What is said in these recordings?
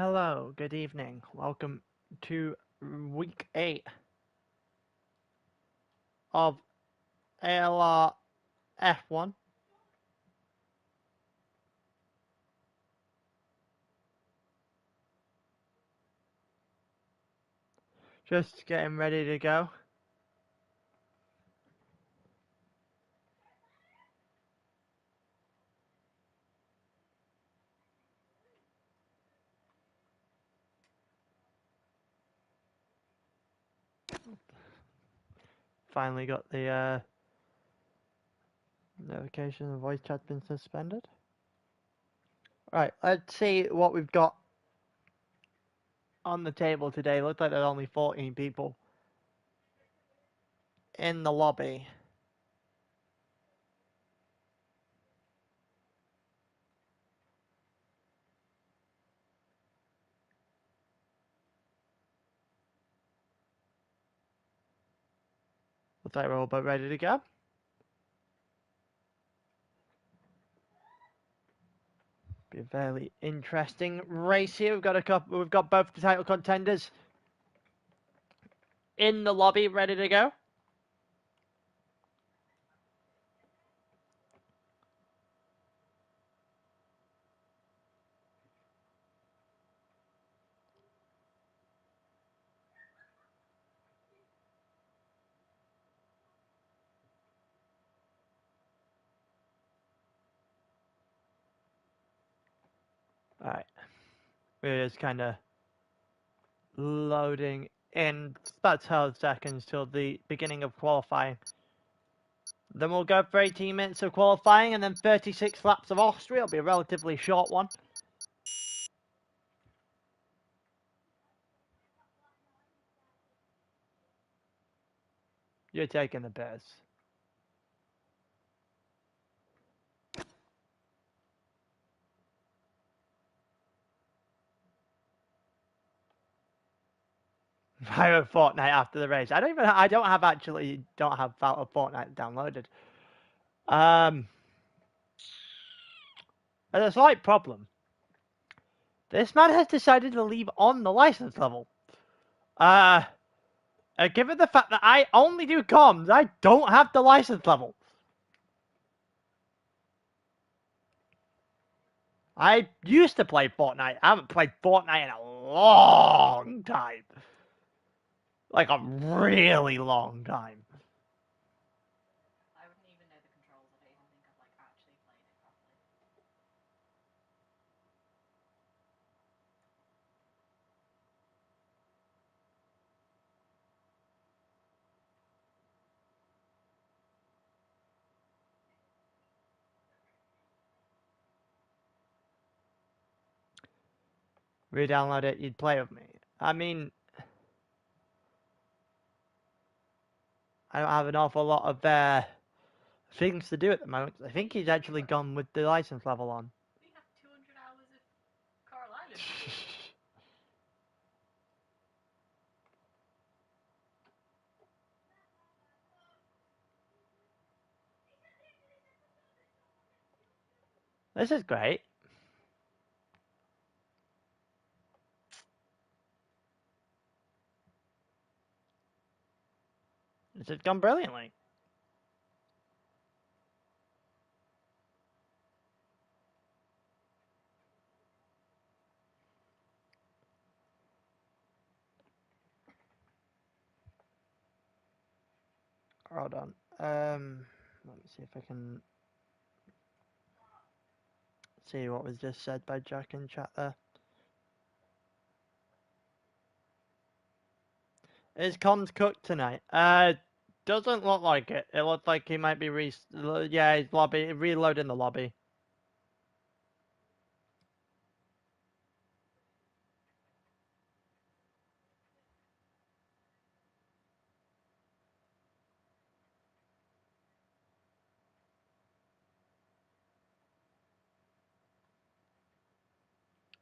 Hello, good evening. Welcome to week 8 of ALR F1. Just getting ready to go. Finally got the notification the voice chat's been suspended. Right, let's see what we've got on the table today. Looks like there's only 14 people in the lobby. Looks like we're all about ready to go. Be a fairly interesting race here. We've got both the title contenders in the lobby ready to go. Alright. We're just kind of loading in about 12 seconds till the beginning of qualifying. Then we'll go for 18 minutes of qualifying and then 36 laps of Austria. It'll be a relatively short one. You're taking the piss. I have Fortnite after the race. I don't have Fortnite downloaded. There's a slight problem. This man has decided to leave on the license level. Given the fact that I only do comms, I don't have the license level. I used to play Fortnite. I haven't played Fortnite in a long time. Like a really long time. I wouldn't even know the controls. I don't even think I've like actually played it properly. Re-download it, you'd play with me. I mean, I don't have an awful lot of things to do at the moment. I think he's actually gone with the license level on. We have 200 hours of Coral Island. This is great. This has gone brilliantly. Hold on. Let me see if I can see what was just said by Jack in chat there. Is comms cooked tonight? Doesn't look like it. It looks like he might be he's reloading the lobby.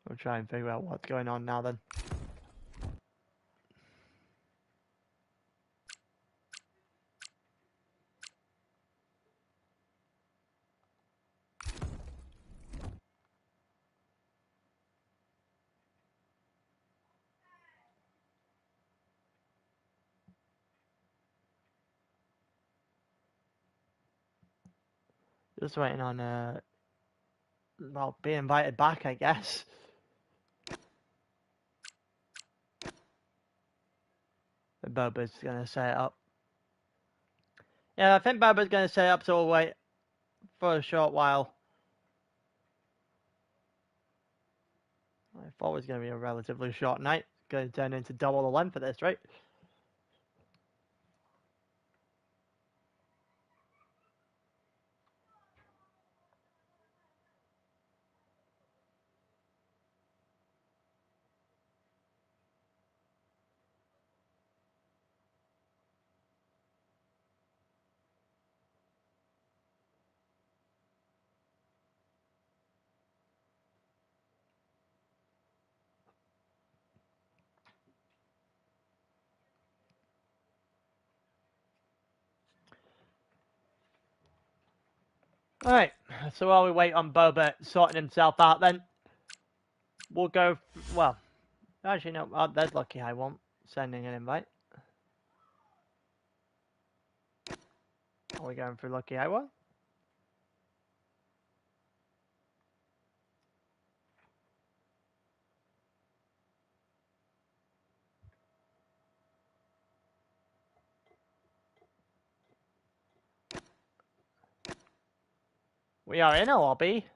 We'll try and figure out what's going on now then. Just waiting on well, being invited back, I guess. The Boba's gonna set it up. Yeah, I think Boba's gonna set it up, so we'll wait for a short while. I thought it was gonna be a relatively short night. It's gonna turn into double the length of this, right? Alright, so while we wait on Boba sorting himself out, then we'll go. Well, actually, no, there's Lucky I won't sending an invite. Are we going for Lucky I won't? We are in a lobby.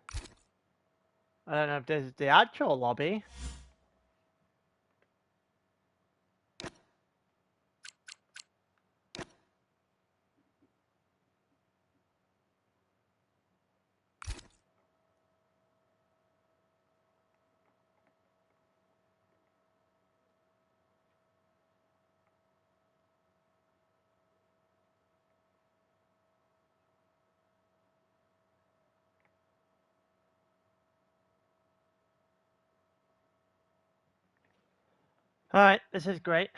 I don't know if this is the actual lobby. Alright, this is great.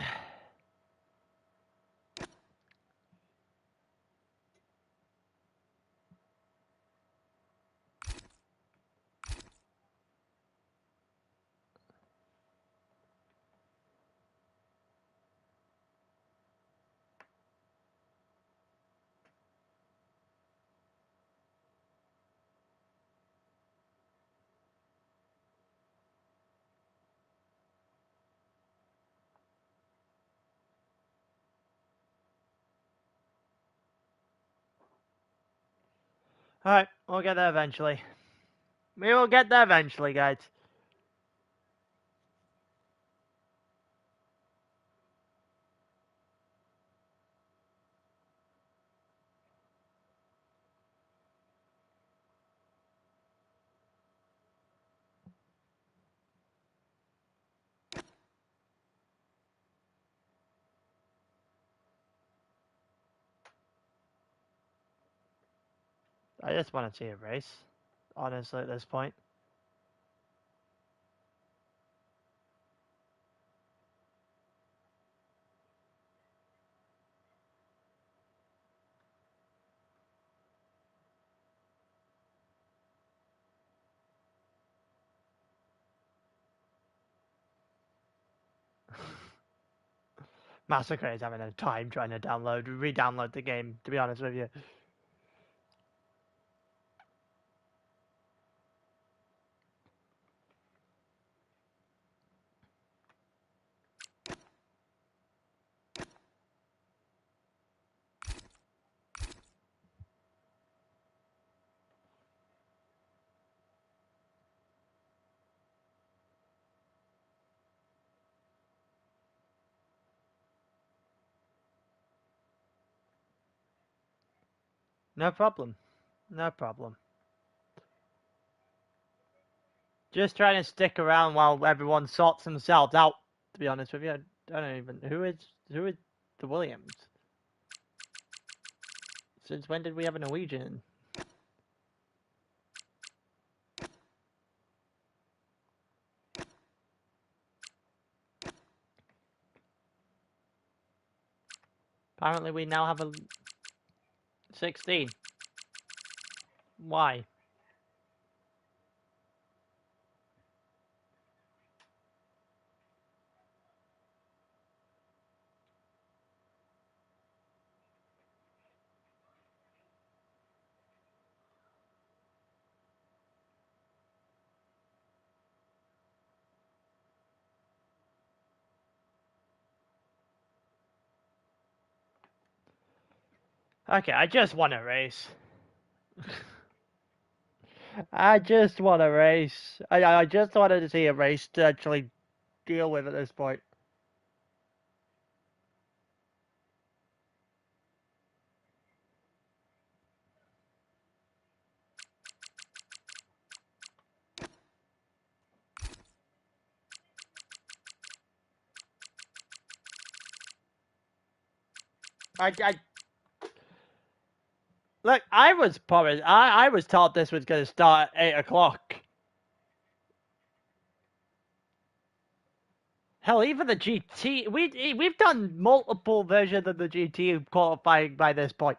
Alright, we'll get there eventually. We will get there eventually, guys. I just want to see a race, honestly, at this point. Massacre is having a time trying to re-download the game, to be honest with you. No problem. No problem. Just trying to stick around while everyone sorts themselves out, to be honest with you. I don't even... Who is the Williams? Since when did we have a Norwegian? Apparently we now have a 16. Why? Okay, I just want a race. I just want a race. I just wanted to see a race to actually deal with at this point. Look, I was promised. I was told this was going to start at 8 o'clock. Hell, even the GT, we've done multiple versions of the GT qualifying by this point.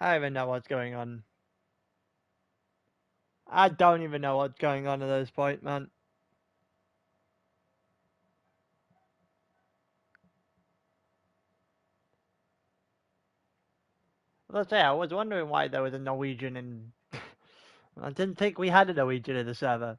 I don't even know what's going on. I don't even know what's going on at this point, man. Let's say I was wondering why there was a Norwegian in. I didn't think we had a Norwegian in the server.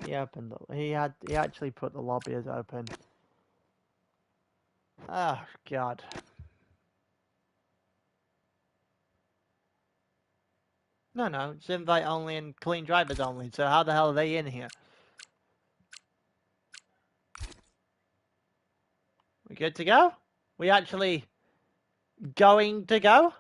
He opened. He actually put the lobby as open. Oh God. No, it's invite only and clean drivers only. So how the hell are they in here? We good to go? We actually going to go?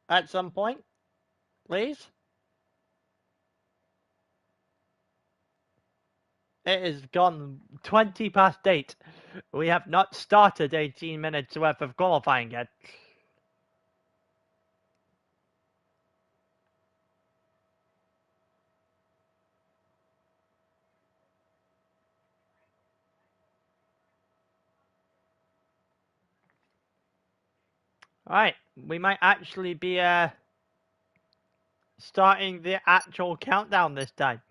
At some point, please? It is gone 20 past 8. We have not started 18 minutes worth of qualifying yet. Alright, we might actually be starting the actual countdown this time.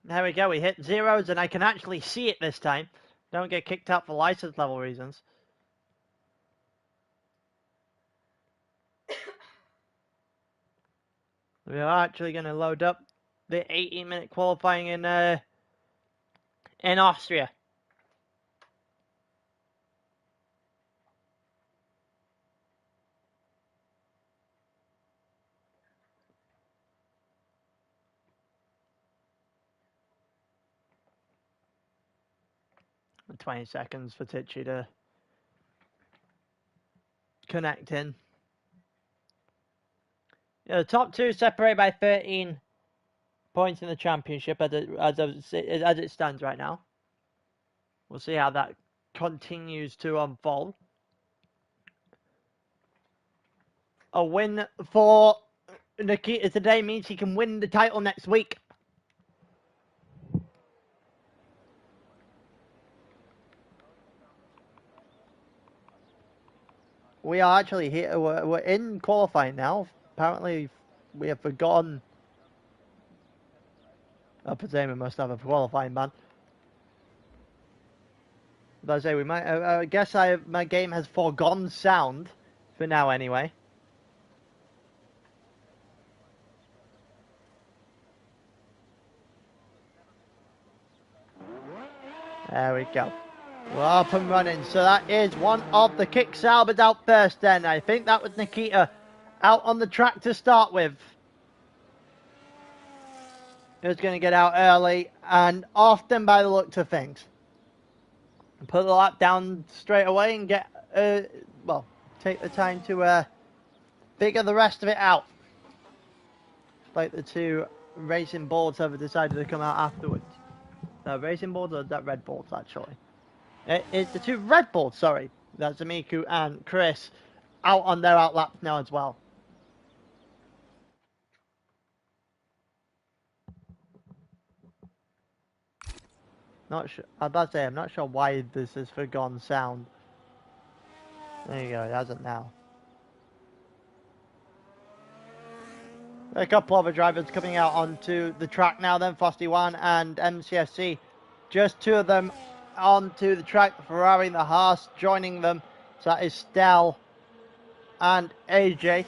There we go, we hit zeros and I can actually see it this time. Don't get kicked out for license level reasons. We are actually going to load up the 18-minute qualifying in Austria. And 20 seconds for Tichy to connect in. Yeah, the top two separate by 13 points in the championship as it stands right now. We'll see how that continues to unfold. A win for Nikita today means he can win the title next week. We are actually here. We're in qualifying now. Apparently, we have forgotten. Pazema must have a qualifying ban. But I say we might. I guess my game has forgone sound for now, anyway. There we go. We're up and running. So that is one of the kick salvers out first. Then I think that was Nikita out on the track to start with. He was going to get out early and often by the looks of things. Put the lap down straight away and get, well, take the time to figure the rest of it out. Like the two racing boards have decided to come out afterwards. Racing boards, or is that red boards actually? It's the two red boards, sorry. That's Miku and Chris out on their outlaps now as well. Not sure. I was about to say, I'm not sure why this has forgone sound. There you go, it hasn't now. A couple other drivers coming out onto the track now then, Frosty One and MCSC. Just two of them onto the track, Ferrari and the Haas joining them. So that is Stel and AJ.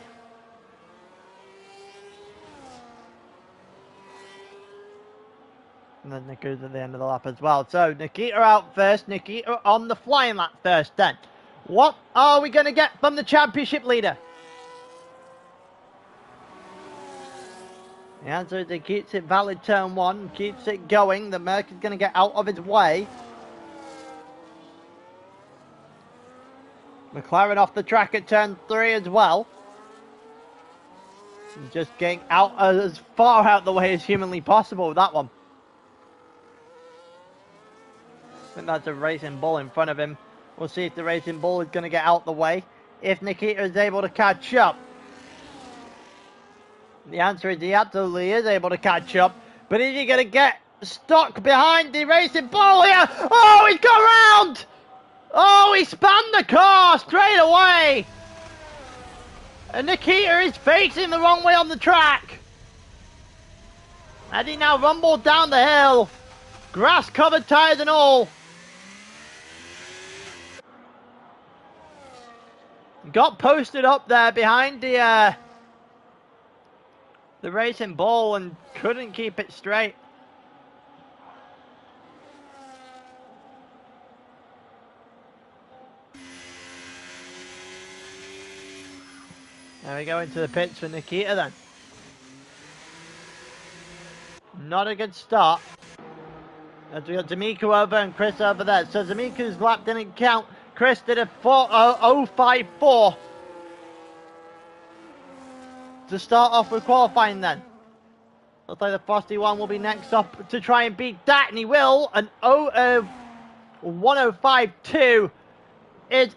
And then Nikita's at the end of the lap as well. So Nikita out first, Nikita on the flying lap first then. What are we going to get from the championship leader? The answer is he keeps it valid turn one, keeps it going. The Merc is going to get out of his way. McLaren off the track at turn 3 as well. Just getting out as far out the way as humanly possible with that one. I think that's a Racing Bull in front of him. We'll see if the Racing Bull is going to get out the way. If Nikita is able to catch up. The answer is he absolutely is able to catch up. But is he going to get stuck behind the Racing Bull here? Oh, he's got round! Oh, he spun the car straight away! And Nikita is facing the wrong way on the track. And he now rumbled down the hill. Grass-covered tyres and all. Got posted up there behind the Racing Bull and couldn't keep it straight. There we go into the pits for Nikita then. Not a good start. As we got D'Amico over and Chris over there. So D'Amico's lap didn't count. Chris did a 4:054 to start off with qualifying then. Looks like the Frosty One will be next up to try and beat that, and he will. An 1:052 is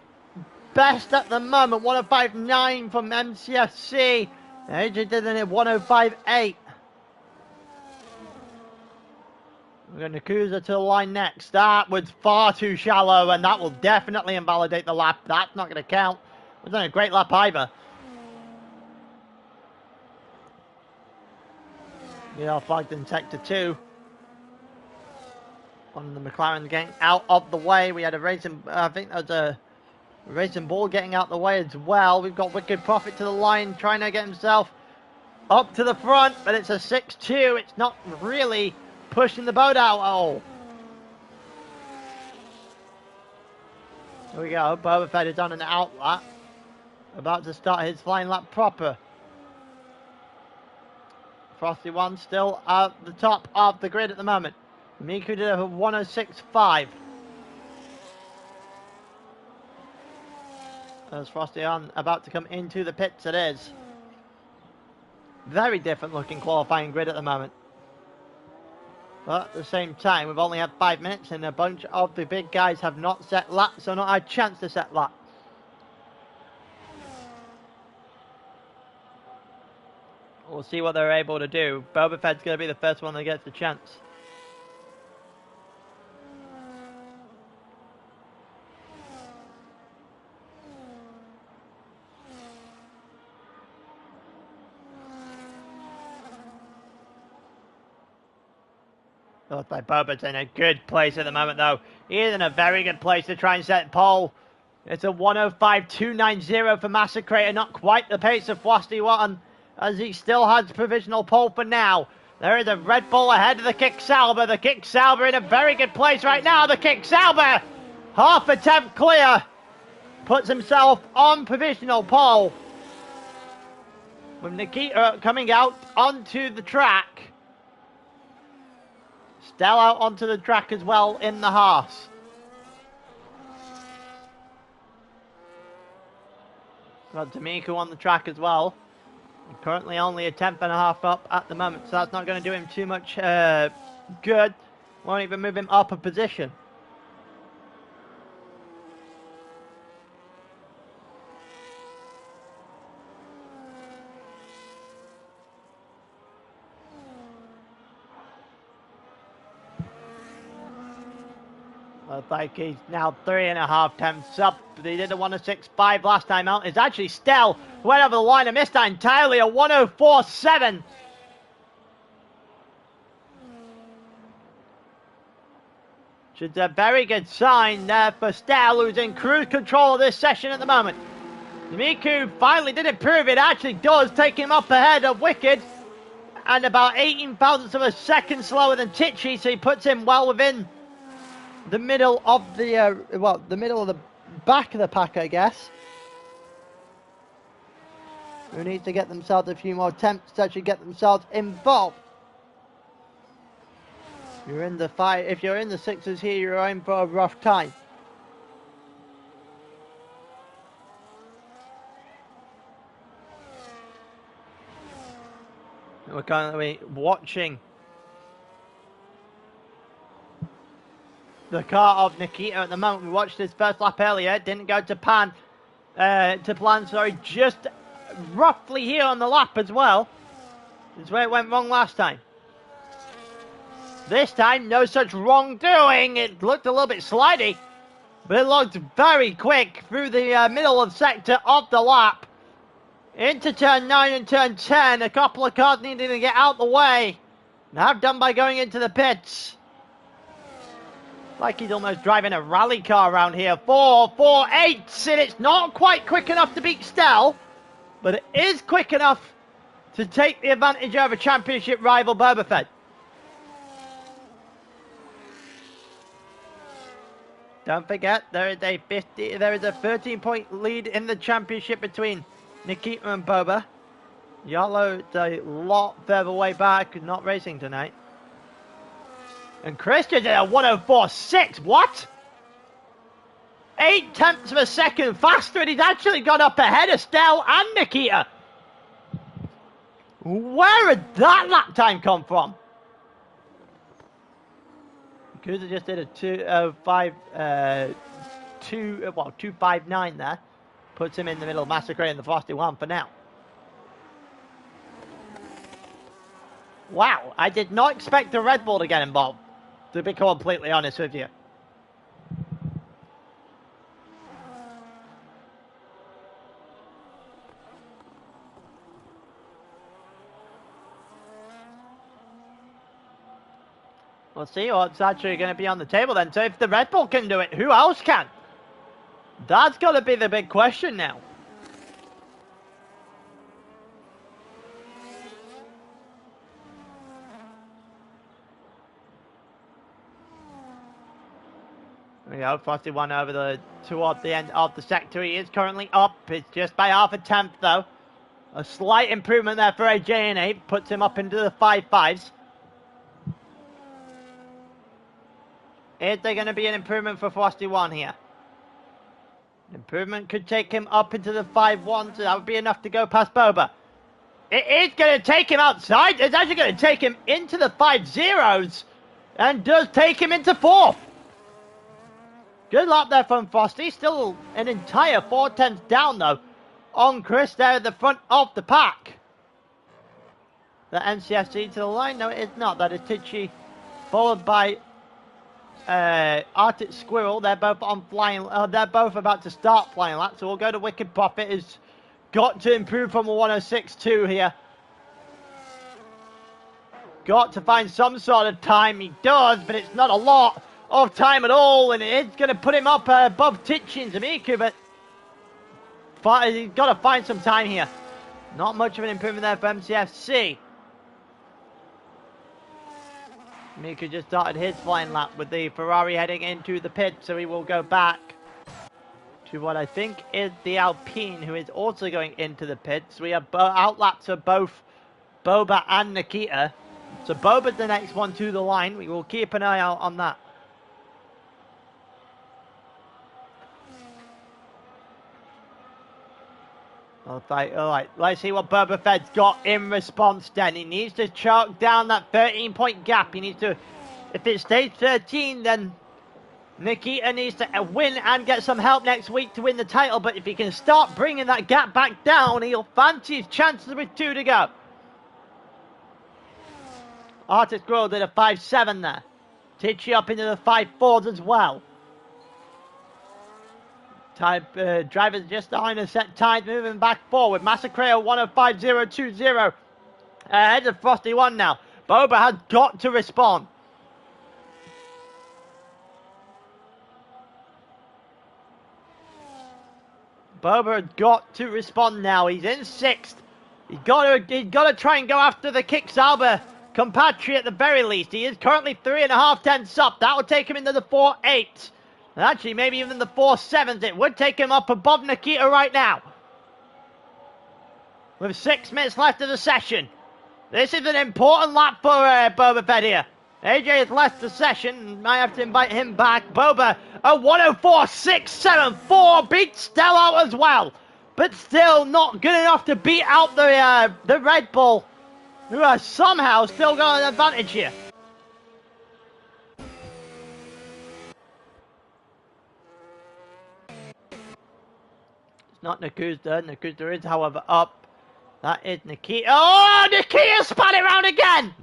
best at the moment. 1:059 from MCFC. AJ did it at 1:058. We're going to Kuza to the line next. That was far too shallow, and that will definitely invalidate the lap. That's not going to count. It wasn't a great lap either. Yeah, flagged in sector 2. On the McLaren getting out of the way. We had a racing, I think that was a Racing Bull getting out the way as well. We've got Wicked Prophet to the line, trying to get himself up to the front, but it's a 6-2. It's not really pushing the boat out at all. Here we go. Boba Fett is on an out lap. About to start his flying lap proper. Frosty One still at the top of the grid at the moment. Miku did a 1:065. As Frosty on about to come into the pits, it is. Very different looking qualifying grid at the moment. But at the same time, we've only had 5 minutes and a bunch of the big guys have not set laps, so not had a chance to set laps. We'll see what they're able to do. Boba Fett's going to be the first one that gets the chance. It looks like Boba's in a good place at the moment, though. He is in a very good place to try and set pole. It's a 1:05290 for Massacrator, not quite the pace of Frosty One, as he still has provisional pole for now. There is a Red Bull ahead of the Kick Sauber. The Kick Sauber in a very good place right now. The Kick Sauber, half attempt clear, puts himself on provisional pole. With Nikita coming out onto the track. Still out onto the track as well in the Haas. Got D'Amico on the track as well. Currently only a tenth and a half up at the moment, so that's not going to do him too much good. Won't even move him up a position. Looks like he's now 3.5 tenths up. He did a 106.5 last time out. It's actually Stell went over the line and missed that entirely, a 104.7. Which is a very good sign there for Stell, who's in cruise control of this session at the moment. Miku finally did improve. It actually does take him up ahead of Wicked and about 18 thousandths of a second slower than Tichy, so he puts him well within the middle of the the middle of the back of the pack, I guess. Who need to get themselves a few more attempts to actually get themselves involved. You're in the five. If you're in the sixes here, you're in for a rough time. We're currently watching the car of Nikita at the moment. We watched his first lap earlier. Didn't go to plan. Sorry, just roughly here on the lap as well. That's where it went wrong last time. This time, no such wrongdoing. It looked a little bit slidey, but it looked very quick through the middle of sector of the lap. Into turn 9 and turn 10. A couple of cars needing to get out the way. Now done by going into the pits. Like he's almost driving a rally car around here. 4.48, and it's not quite quick enough to beat Stell, but it is quick enough to take the advantage over championship rival Boba Fett. Don't forget, there is a 13-point lead in the championship between Nikita and Boba. Yolo is a lot further way back, not racing tonight. And Christian's at a 104.6. What? 8 tenths of a second faster, and he's actually got up ahead of Stell and Nikita. Where did that lap time come from? Kuza just did a 2.59 there. Puts him in the middle of Massacre and the Frosty One for now. Wow, I did not expect the Red Bull to get involved, to be completely honest with you. We'll see what's actually going to be on the table then. So if the Red Bull can do it, who else can? That's got to be the big question now. There we go, Frosty One over toward the end of the sector. He is currently up. It's just by half a tenth though. A slight improvement there for AJ and 8. Puts him up into the 5.5s. Is there going to be an improvement for Frosty One here? Improvement could take him up into the 5.1, so that would be enough to go past Boba. It is going to take him outside. It's actually going to take him into the 5.0s and does take him into 4th. Good lap there from Frosty. Still an entire 4 tenths down though on Chris there at the front of the pack. The NCFC to the line. No, it is not. That is Tichy followed by Arctic Squirrel. They're both on flying. They're both about to start flying laps. So we'll go to Wicked Prophet. Has got to improve from a 106.2 here. Got to find some sort of time. He does, but it's not a lot of time at all, and it is going to put him up above Tichy and D'Amico, but he's got to find some time here. Not much of an improvement there for MCFC. Mika just started his flying lap with the Ferrari heading into the pit, so he will go back to what I think is the Alpine, who is also going into the pits. We have outlaps of both Boba and Nikita. So Boba's the next one to the line. We will keep an eye out on that. Alright, let's see what Boba Fett's got in response then. He needs to choke down that 13-point gap. He needs to, if it stays 13, then Nikita needs to win and get some help next week to win the title. But if he can start bringing that gap back down, he'll fancy his chances with 2 to go. Artist Grill did a 5.7 there. Tichy up into the 5.4s as well. Drivers just behind a set time, moving back forward. Massacre 105.020 ahead of Frosty 1 now. Boba has got to respond. Boba has got to respond now. He's in 6th. He's got to try and go after the Kicksauber compatriot at the very least. He is currently 3.5 tenths up. That will take him into the 4.8s. And actually, maybe even the 4.7s. It would take him up above Nikita right now. With 6 minutes left of the session. This is an important lap for Boba Fett here. AJ has left the session. Might have to invite him back. Boba, a 104.674. Beats Stello as well. But still not good enough to beat out the Red Bull, who has somehow still got an advantage here. Not Nakuda. Nakuda is, however, up. That is Nikita. Oh, Nikita spun it round again!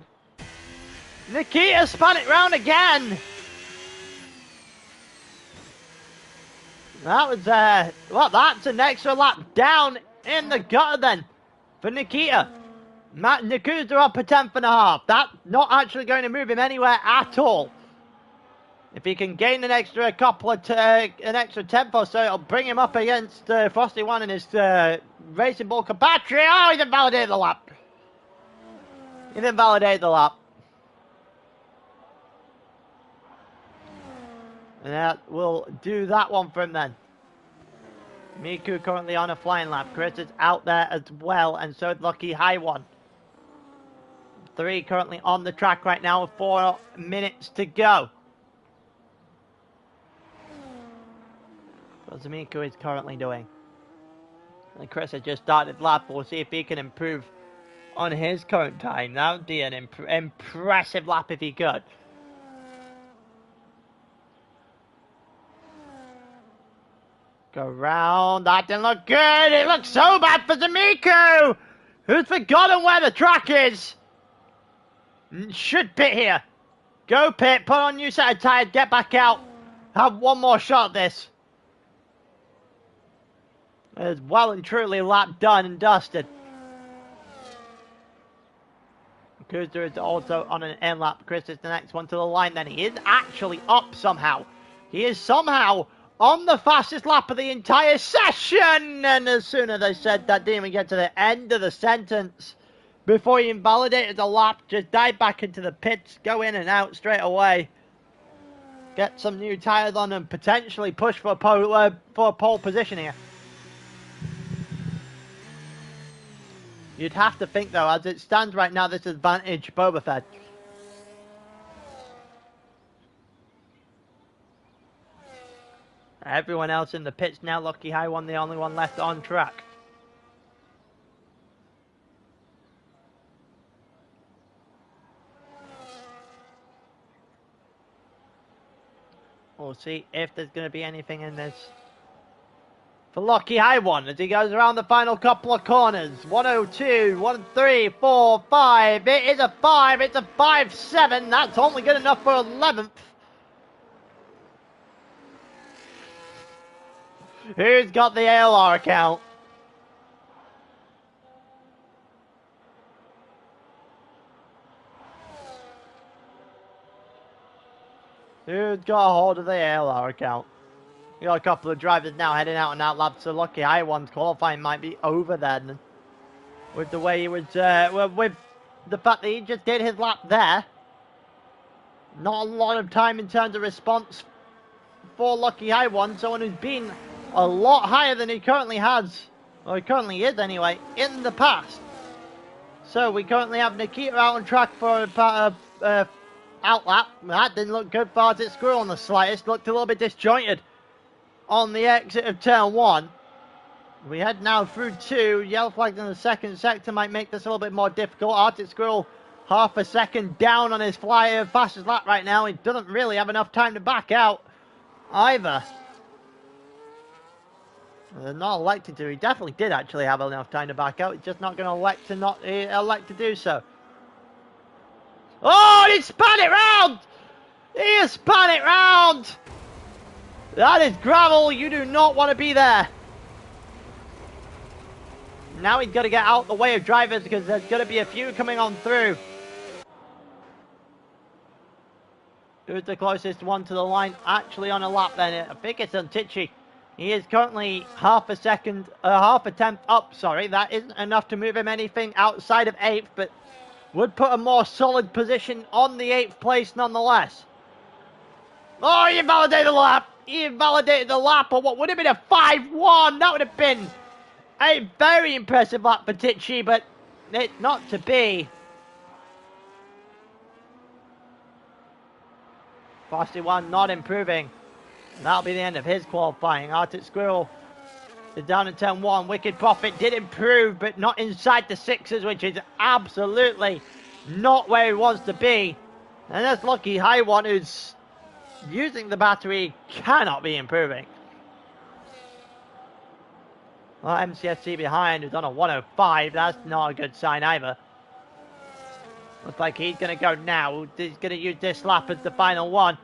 Nikita spun it round again! That was, well, that's an extra lap down in the gutter then for Nikita. Nakuda up a 10.5. That's not actually going to move him anywhere at all. If he can gain an extra an extra tenth or so, it'll bring him up against Frosty 1 and his Racing Bull compatriot. Oh, he's invalidated the lap. He's invalidated the lap. And that will do that one for him then. Miku currently on a flying lap. Chris is out there as well, and so is Lucky High One. 3 currently on the track right now with 4 minutes to go. What Miku is currently doing. And Chris has just started lap. We'll see if he can improve on his current time. That would be an impressive lap if he could. Go round. That didn't look good. It looks so bad for Miku, who's forgotten where the track is. Should pit here. Go pit. Put on new set of tyres. Get back out. Have one more shot at this. It's well and truly lap done and dusted. Kuster is also on an end lap. Chris is the next one to the line then. He is actually up somehow. He is somehow on the fastest lap of the entire session. And as soon as I said that, didn't even get to the end of the sentence before he invalidated the lap. Just dive back into the pits. Go in and out straight away. Get some new tyres on and potentially push for a pole position here. You'd have to think, though, as it stands right now, this is advantage Boba Fett. Everyone else in the pits now. Lucky High One, the only one left on track. We'll see if there's going to be anything in this for Lucky High One as he goes around the final couple of corners. 102, 1, 3, 4, 5. It is a 5. It's a 5.7. That's only good enough for 11th. Who's got the ALR account? Who's got a hold of the ALR account? We got a couple of drivers now heading out on that lap, so Lucky High One's qualifying might be over then. With the way he was, with the fact that he just did his lap there. Not a lot of time in terms of response for Lucky High One, someone who's been a lot higher than he currently has, or he currently is anyway, in the past. So we currently have Nikita out on track for a outlap. That didn't look good for Arctic Squirrel on the slightest. Looked a little bit disjointed on the exit of turn 1. We head now through 2. Yellow flag in the second sector might make this a little bit more difficult. Arctic Squirrel half a second down on his flyer fastest lap right now. He doesn't really have enough time to back out either. They're not elected to. He definitely did actually have enough time to back out. He's just not going to elect to do so. Oh, he spun it round! He spun it round! That is gravel. You do not want to be there. Now he's got to get out the way of drivers because there's going to be a few coming on through. Who's the closest one to the line actually on a lap then? I think it's Untichi. He is currently half a tenth up, sorry. That isn't enough to move him anything outside of 8th, but would put a more solid position on the 8th place nonetheless. Oh, he invalidated the lap. He invalidated the lap on what would have been a 5-1. That would have been a very impressive lap for Tichy, but it's not to be. Frosty One not improving. And that'll be the end of his qualifying. Arctic Squirrel is down in 10-1. Wicked Prophet did improve, but not inside the 6s, which is absolutely not where he wants to be. And that's Lucky High One, who's using the battery, cannot be improving. Well, MCFC behind, who's on a 105. That's not a good sign either. Looks like he's going to go now. He's going to use this lap as the final one.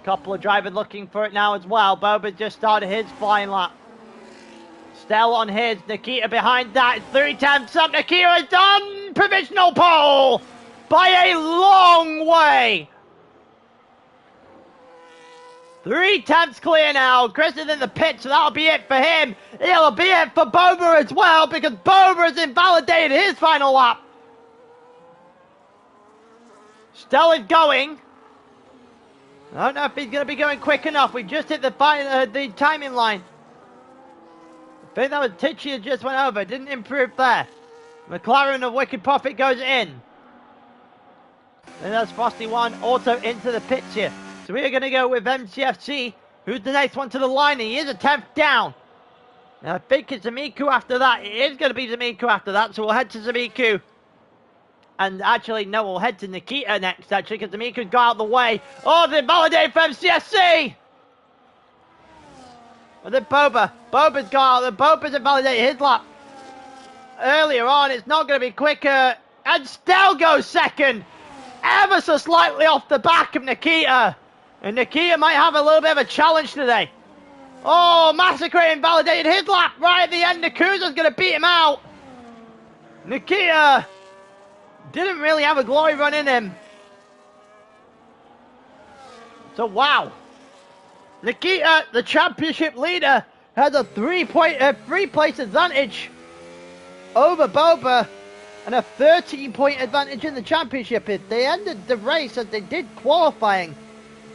Couple of drivers looking for it now as well. Boba just started his flying lap. Stell on his. Nikita behind that. 3 tenths up. Nikita is done. Provisional pole by a long way. 3 tenths clear now. Chris is in the pit, so that'll be it for him. It'll be it for Boba as well, because Boba has invalidated his final lap. Stell is going. I don't know if he's going to be going quick enough. We just hit the timing line. I think that was Tichy that just went over. Didn't improve there. McLaren of Wicked Prophet goes in. And that's Frosty One also into the pits here. So we are going to go with MCFC, who's the next one to the line. He is a 10th down. And I think it's Zamiku after that. It is going to be Zamiku after that. So we'll head to Zamiku. And actually, no, we'll head to Nikita next, actually, because D'Amico's got out of the way. Oh, they validated for MCSC! And then Boba. Boba's got out. Boba's invalidated his lap earlier on. It's not going to be quicker. And Stell goes second. Ever so slightly off the back of Nikita. And Nikita might have a little bit of a challenge today. Oh, Massacre invalidated his lap right at the end. Nakuza's going to beat him out. Nikita didn't really have a glory run in him. So, wow. Nikita, the championship leader, has a 3-place advantage over Boba and a 13-point advantage in the championship. If they ended the race as they did qualifying,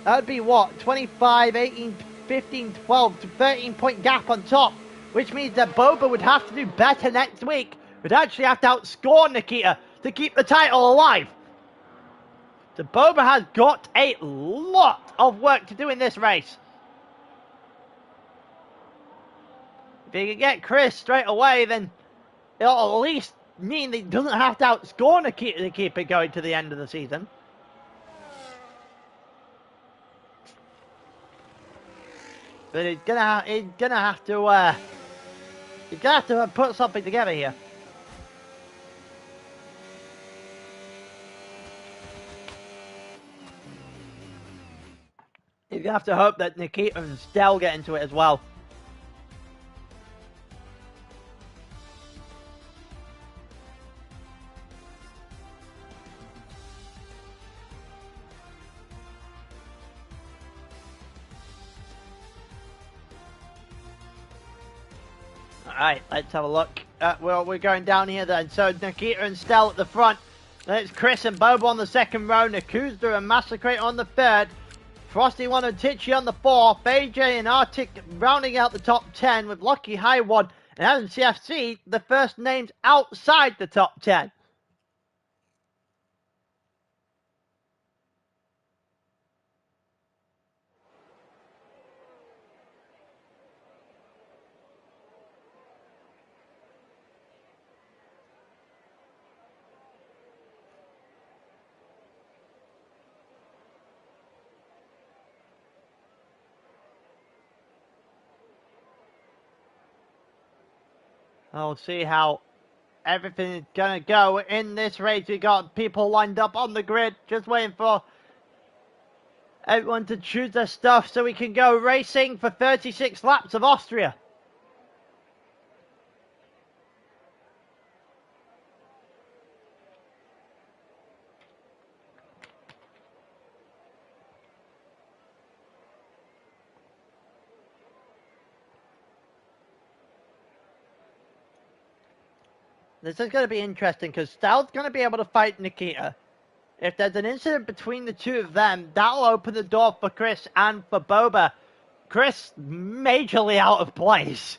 that would be what? 25, 18, 15, 12, 13-point gap on top, which means that Boba would have to do better next week. Would actually have to outscore Nikita to keep the title alive. So Boba has got a lot of work to do in this race. If he can get Chris straight away, then it'll at least mean that he doesn't have to outscore Nikita to keep it going to the end of the season. But he's gonna have to put something together here. You have to hope that Nikita and Stell get into it as well. Alright, let's have a look. Well, we're going down here then. So Nikita and Stell at the front. Then it's Chris and Boba on the second row. Nakuza and Massacre on the third. Frosty One and Tichy on the fourth. AJ and Arctic rounding out the top 10 with Lucky High One and MCFC, the first names outside the top 10. I'll see how everything is going to go in this race. We got people lined up on the grid, just waiting for everyone to choose their stuff so we can go racing for 36 laps of Austria. This is going to be interesting because Stell's going to be able to fight Nikita. If there's an incident between the two of them, that'll open the door for Chris and for Boba. Chris majorly out of place.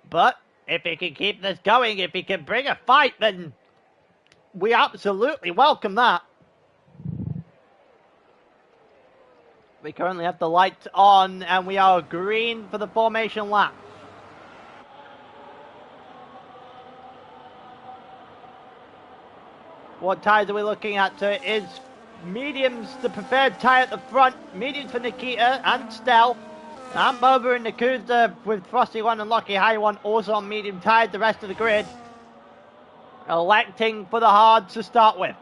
But if he can keep this going, if he can bring a fight, then we absolutely welcome that. We currently have the lights on and we are green for the formation lap. What tyres are we looking at? So it is mediums, the preferred tyre at the front. Mediums for Nikita and Stell. And Boba and Nakuda with Frosty 1 and Lucky High 1 also on medium tyres. The rest of the grid electing for the hards to start with.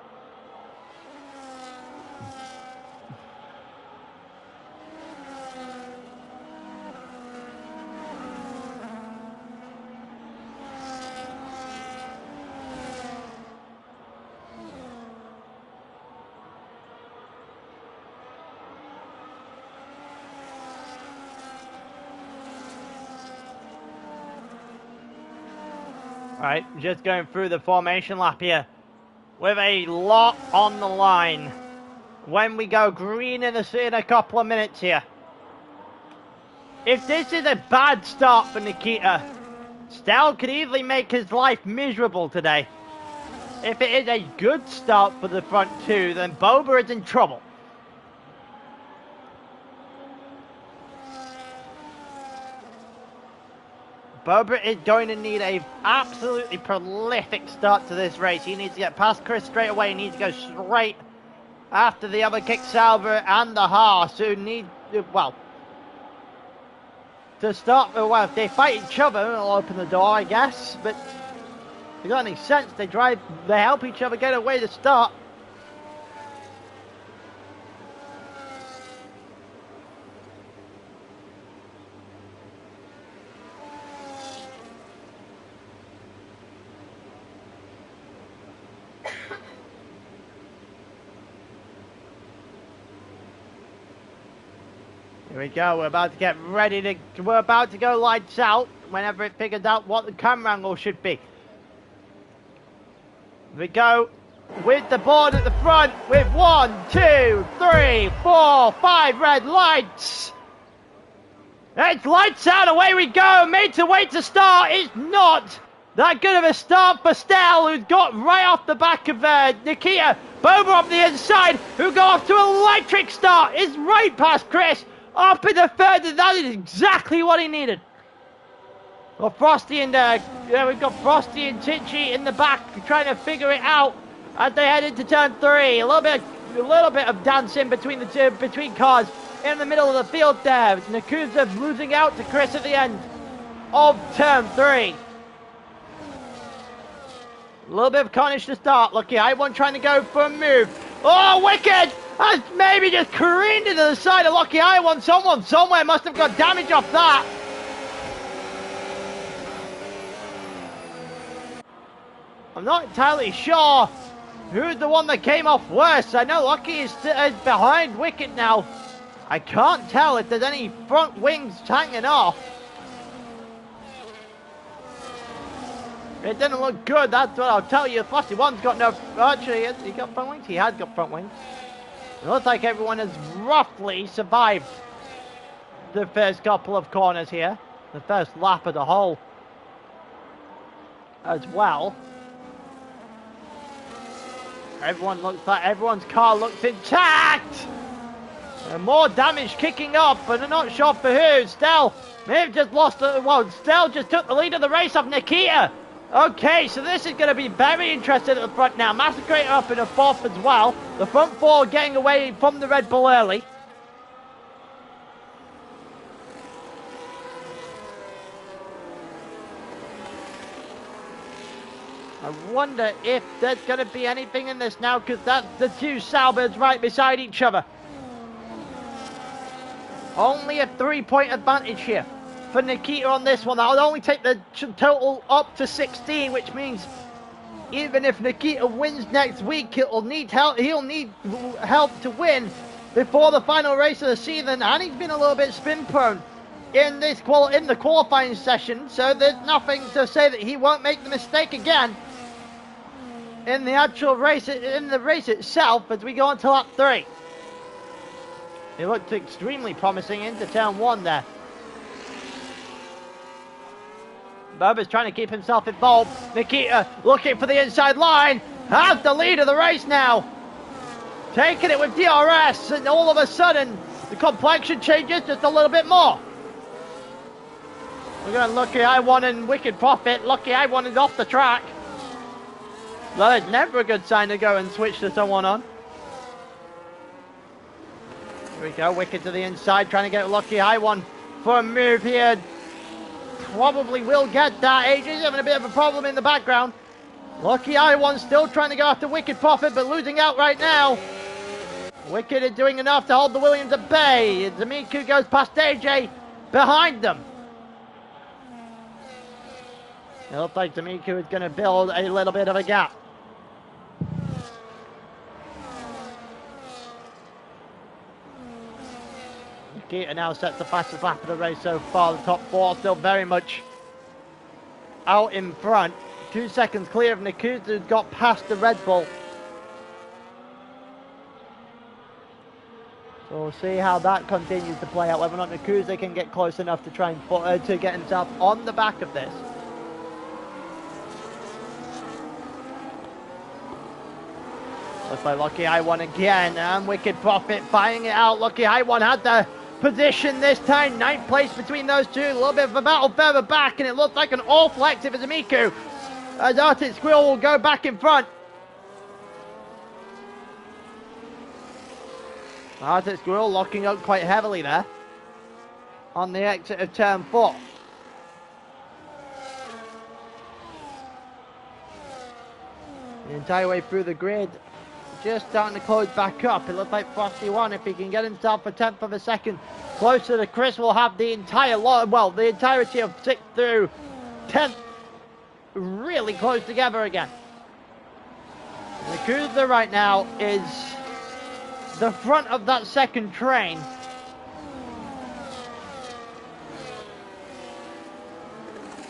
Right, just going through the formation lap here with a lot on the line. When we go green in a couple of minutes here. If this is a bad start for Nikita, Stell could easily make his life miserable today. If it is a good start for the front two, then Boba is in trouble. Boba is going to need a absolutely prolific start to this race. He needs to get past Chris straight away. He needs to go straight after the other Kick-Sauber and the Haas, who need, well, to start, well, if they fight each other, it'll open the door, I guess. But if it got any sense, they help each other get away to start. Here we go, we're about to get ready to, we're about to go lights out whenever it figures out what the camera angle should be. Here we go with the board at the front with 1, 2, 3, 4, 5 red lights. It's lights out, away we go, made to wait to start. It's not that good of a start for Stell, who's got right off the back of Nikita. Boba off the inside, who got off to an electric start, is right past Chris. Up in the third, and that is exactly what he needed. Well, Frosty and we've got Frosty and Titchy in the back trying to figure it out as they head into turn 3. A little bit of dancing between the two, between cars in the middle of the field there. Nakuza losing out to Chris at the end of turn 3. A little bit of carnage to start. Lucky High One trying to go for a move. Oh, wicked! Has maybe just careened into the side of Lucky High One. Someone somewhere must have got damage off that. I'm not entirely sure who's the one that came off worse. I know Lucky is behind Wicked now. I can't tell if there's any front wings hanging off. It didn't look good, that's what I'll tell you. Frosty One's got no... Actually, he got front wings? He has got front wings. It looks like everyone has roughly survived the first couple of corners here. The first lap of the whole as well. Everyone's car looks intact! And more damage kicking up, but I'm not sure for who. Stell may have just lost... Stell just took the lead of the race off Nikita. Okay, so this is going to be very interesting at the front now. Massacrator up in a 4th as well. The front 4 getting away from the Red Bull early. I wonder if there's going to be anything in this now, because that's the two Saubers right beside each other. Only a 3-point advantage here for Nikita on this one. That would only take the total up to 16, which means even if Nikita wins next week, he'll need help to win before the final race of the season, and he's been a little bit spin prone in the qualifying session, so there's nothing to say that he won't make the mistake again in the actual race, in the race itself, as we go on to lap 3. It looked extremely promising into turn 1 there. Boba's trying to keep himself involved. Nikita looking for the inside line. Has the lead of the race now. Taking it with DRS, and all of a sudden, the complexion changes just a little bit more. We're going Lucky I1 and Wicked Prophet. Lucky I1 is off the track. Well, it's never a good sign to go and switch to someone on. Here we go, Wicked to the inside, trying to get Lucky I1 for a move here. Probably will get that. AJ's having a bit of a problem in the background. Lucky I1 still trying to go after Wicked Prophet, but losing out right now. Wicked is doing enough to hold the Williams at bay. Zamiku goes past AJ behind them. It looks like Zamiku is going to build a little bit of a gap. Nikita now sets the fastest lap of the race so far. The top 4 still very much out in front. 2 seconds clear of Nikita, who's got past the Red Bull. So we'll see how that continues to play out, whether or not Nakuze can get close enough to try and to get himself on the back of this. Looks like Lucky I1 again, and Wicked Prophet firing it out. Lucky I1 had the position this time, 9th place between those two. A little bit of a battle further back, and it looks like an awful exit for Zamiku, as Arctic Squirrel will go back in front. Arctic Squirrel locking up quite heavily there on the exit of turn 4. The entire way through the grid, just starting to close back up. It looks like Frosty won. If he can get himself a 10th of a second closer to Chris, will have the entire the entirety of 6th through 10th really close together again. The cruiser right now is the front of that second train.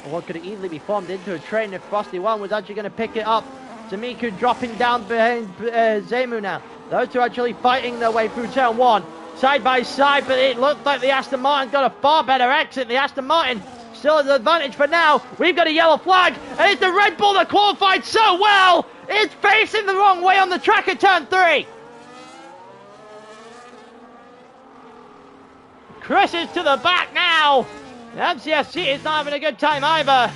What could easily be formed into a train if Frosty 1 was actually going to pick it up. Zamiku dropping down behind Zemu now. Those two actually fighting their way through turn 1. Side by side, but it looks like the Aston Martin's got a far better exit. The Aston Martin still has an advantage for now. We've got a yellow flag, and it's the Red Bull that qualified so well. It's facing the wrong way on the track at turn 3. Chris is to the back now. The MCFC is not having a good time either.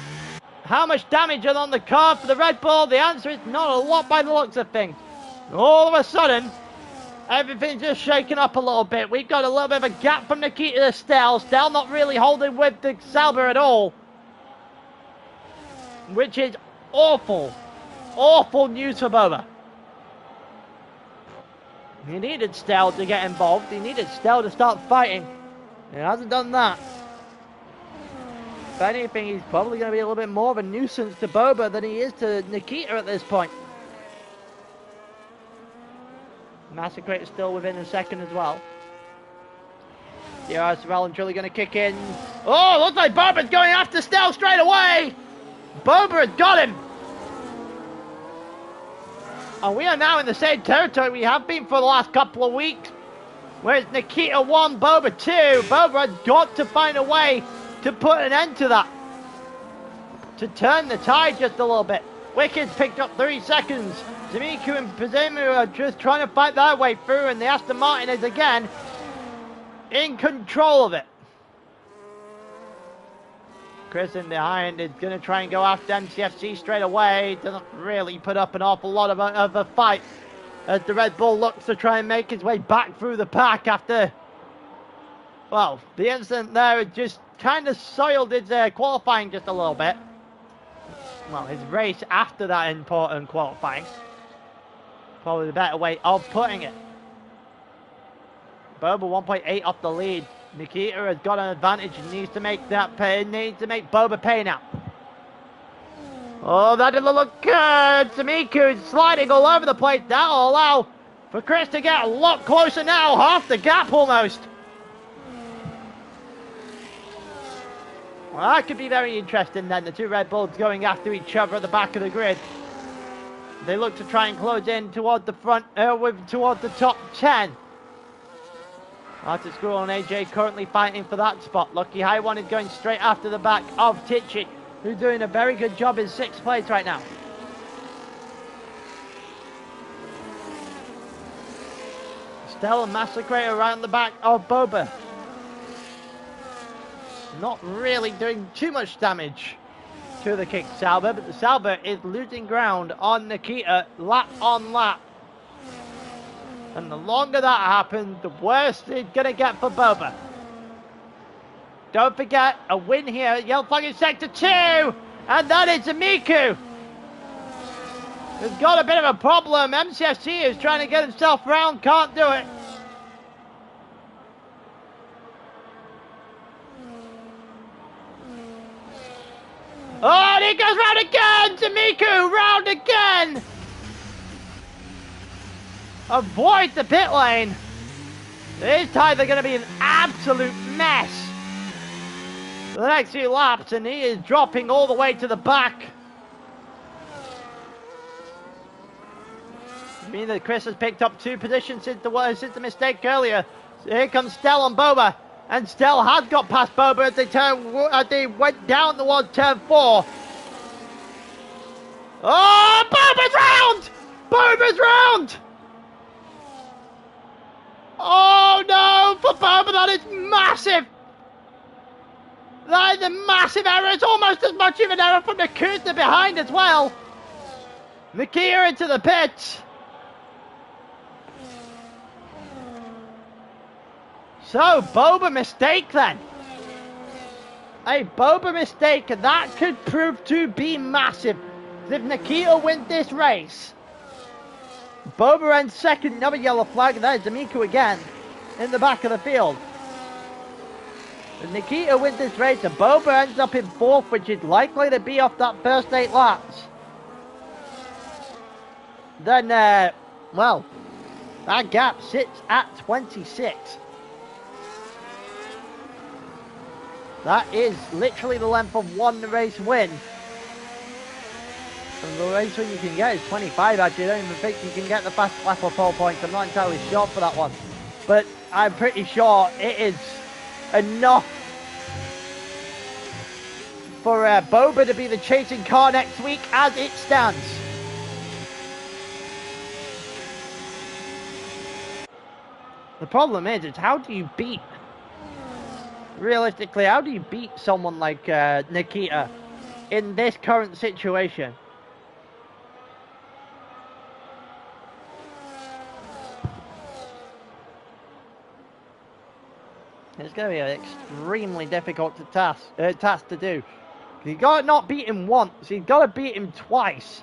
How much damage is on the car for the Red Bull? The answer is not a lot by the looks of things. All of a sudden, everything's just shaken up a little bit. We've got a little bit of a gap from Nikita to Stel. Stel not really holding with the Sauber at all, which is awful, awful news for Boba. He needed Stel to get involved. He needed Stel to start fighting. He hasn't done that. If anything, he's probably going to be a little bit more of a nuisance to Boba than he is to Nikita at this point. Massacre is still within a second as well. Yeah, it's well and truly going to kick in. Oh, looks like Boba's going after Stel straight away. Boba has got him. And we are now in the same territory we have been for the last couple of weeks. Whereas Nikita 1, Boba 2. Boba has got to find a way to put an end to that. To turn the tide just a little bit. Wicked's picked up 3 seconds. Zamiku and Pizemu are just trying to fight their way through, and the Aston Martin is again in control of it. Chris in behind is going to try and go after MCFC straight away. Doesn't really put up an awful lot of a fight as the Red Bull looks to try and make his way back through the pack after, well, the incident there had just kind of soiled his qualifying just a little bit. well, his race after that important qualifying. Probably the better way of putting it. Boba 1.8 off the lead. Nikita has got an advantage and needs to make that pay. Needs to make Boba pay now. Oh, that didn't look good. Samiku sliding all over the place. That'll allow for Chris to get a lot closer now. Half the gap almost. Well, that could be very interesting then. The two Red Bulls going after each other at the back of the grid. They look to try and close in toward the front, toward the top 10. Artis Squirrel and AJ currently fighting for that spot. Lucky High One is going straight after the back of Tichy, who's doing a very good job in 6th place right now. Stella Massacre around the back of Boba. Not really doing too much damage to the kick Sauber, but the Sauber is losing ground on Nikita lap on lap. And the longer that happens, the worse it's going to get for Boba. Don't forget, a win here, yellow flag in sector 2, and that is Miku. He's got a bit of a problem. MCFC is trying to get himself round, can't do it. Oh, and he goes round again! Miku round again! Avoid the pit lane. This time they're going to be an absolute mess for the next few laps, and he is dropping all the way to the back. I mean that Chris has picked up 2 positions since the mistake earlier. So here comes Stell on Boba, and Stell has got past Boba as they went down towards turn 4. Oh, Boba's round! Boba's round! Oh no, for Boba, that is massive! That is a massive error. It's almost as much of an error from the Kuta behind as well. Nakia into the pits. So, Boba mistake then. A Boba mistake, and that could prove to be massive. If Nikita wins this race, Boba ends second, another yellow flag, and that is D'Amico again in the back of the field. If Nikita wins this race and Boba ends up in 4th, which is likely to be off that first 8 laps, then, well, that gap sits at 26. That is literally the length of one race win. And the race win you can get is 25, actually. I don't even think you can get the fast lap or pole points. I'm not entirely sure for that one. But I'm pretty sure it is enough for Boba to be the chasing car next week as it stands. The problem is how do you beat, realistically, how do you beat someone like Nikita in this current situation? It's going to be an extremely difficult task to do. You got to not beat him once, you've got to beat him twice.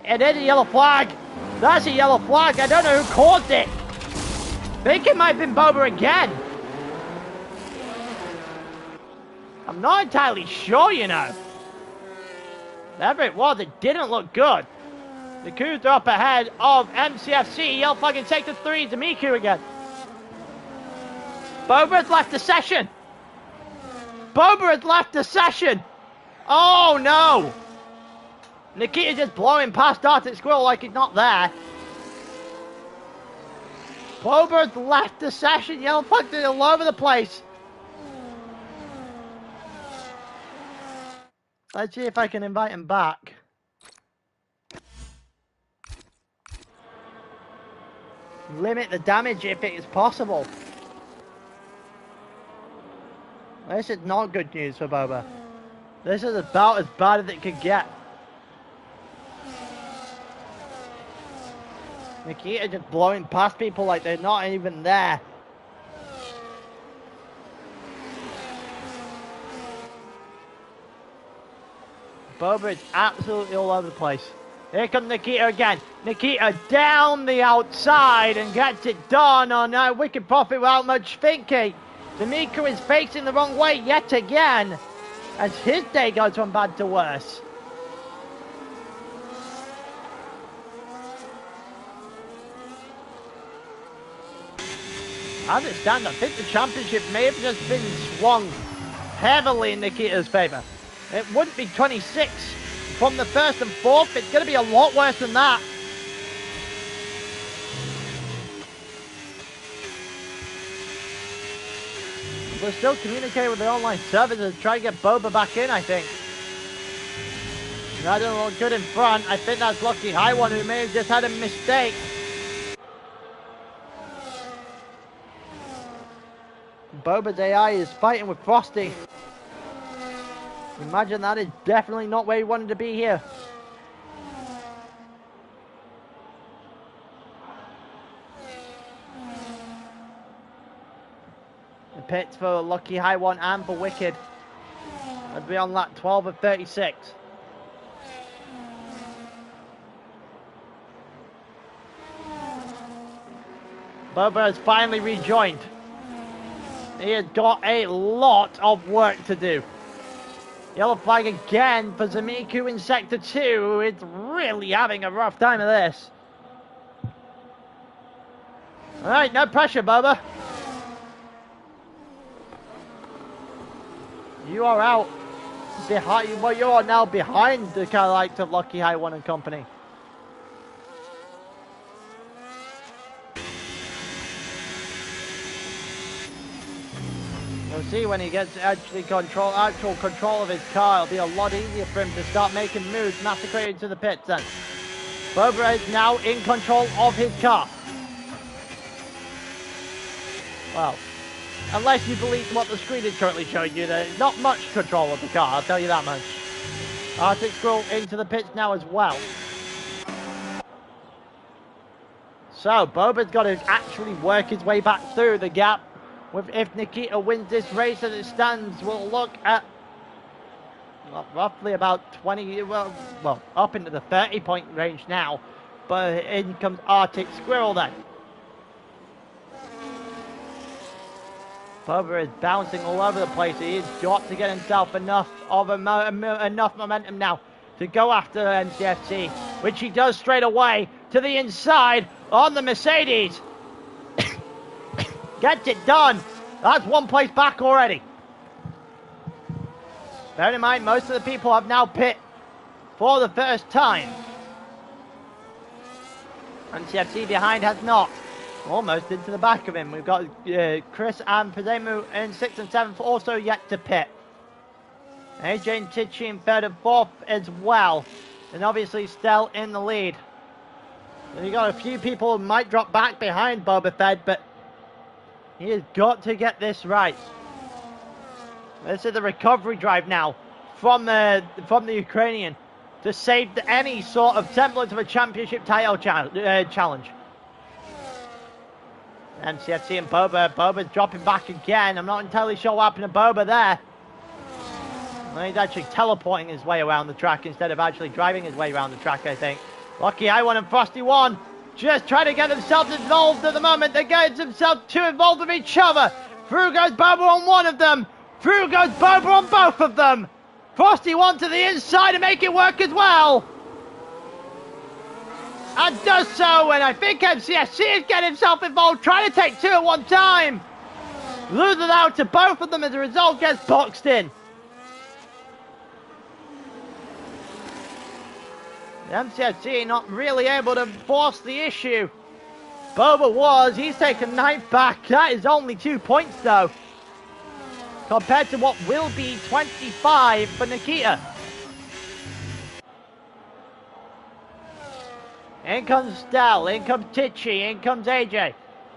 And there's a yellow flag. That's a yellow flag. I don't know who caused it. I think it might have been Boba again. I'm not entirely sure, you know. Whatever it was, it didn't look good. The Cougs are up ahead of MCFC. Yellow flag in sector 3 to Miku again. Boba has left the session. Boba has left the session. Oh no. Nikita's just blowing past Arctic Squirrel like he's not there. Boba has left the session. Yellow flags are all over the place. Let's see if I can invite him back. Limit the damage if it is possible. This is not good news for Boba. This is about as bad as it could get. Nikita just blowing past people like they're not even there. Boba is absolutely all over the place. Here comes Nikita again. Nikita down the outside and gets it done on a wicked profit without much thinking. D'Amico is facing the wrong way yet again as his day goes from bad to worse. As it stands, I think the championship may have just been swung heavily in Nikita's favour. It wouldn't be 26 from the first and fourth. It's going to be a lot worse than that. We're still communicating with the online servers to try to get Boba back in, I think. That doesn't look good in front. I think that's Lucky High One who may have just had a mistake. Boba's AI is fighting with Frosty. Imagine that is definitely not where he wanted to be here. The pits for Lucky High One and for Wicked. I'd be on lap 12 of 36. Boba has finally rejoined. He has got a lot of work to do. Yellow flag again for Zamiku in Sector 2, who is really having a rough time of this. Alright, no pressure, Boba. You are out. Behind, well, you are now behind the kind of likes of Lucky High One and company. You'll see when he gets actual control of his car, it'll be a lot easier for him to start making moves, massacring into the pits then. Boba is now in control of his car. Well, unless you believe what the screen is currently showing you, there's not much control of the car, I'll tell you that much. Arctic Squirrel into the pits now as well. So, Boba's got to actually work his way back through the gap. If Nikita wins this race as it stands, we'll look at roughly about 20, well, up into the 30-point range now. But in comes Arctic Squirrel then. Boba is bouncing all over the place. He's got to get himself enough momentum now to go after MCFC, which he does straight away to the inside on the Mercedes. Gets it done. That's one place back already. Bear in mind, most of the people have now pit for the first time. MCFC behind has not. Almost into the back of him. We've got Chris and Pazemu in 6th and 7th, also yet to pit. AJ and Tichy in 3rd and 4th as well. And obviously still in the lead. And you've got a few people who might drop back behind Boba Fett, but he has got to get this right. This is the recovery drive now from the Ukrainian to save any sort of semblance of a championship title challenge. MCFC and Boba's dropping back again. I'm not entirely sure what happened to Boba there. Well, he's actually teleporting his way around the track instead of actually driving his way around the track, I think. Lucky I One and Frosty One just trying to get themselves involved at the moment. They're getting themselves too involved with each other. Through goes Boba on one of them. Through goes Boba on both of them. Frosty One to the inside to make it work as well. And does so, and I think MCSC is getting himself involved, trying to take two at one time. Loses out to both of them as a result, gets boxed in. The MCSC not really able to force the issue. Boba was, he's taken 9th back. That is only 2 points though, compared to what will be 25 for Nikita. In comes Stell, in comes Tichy, in comes AJ.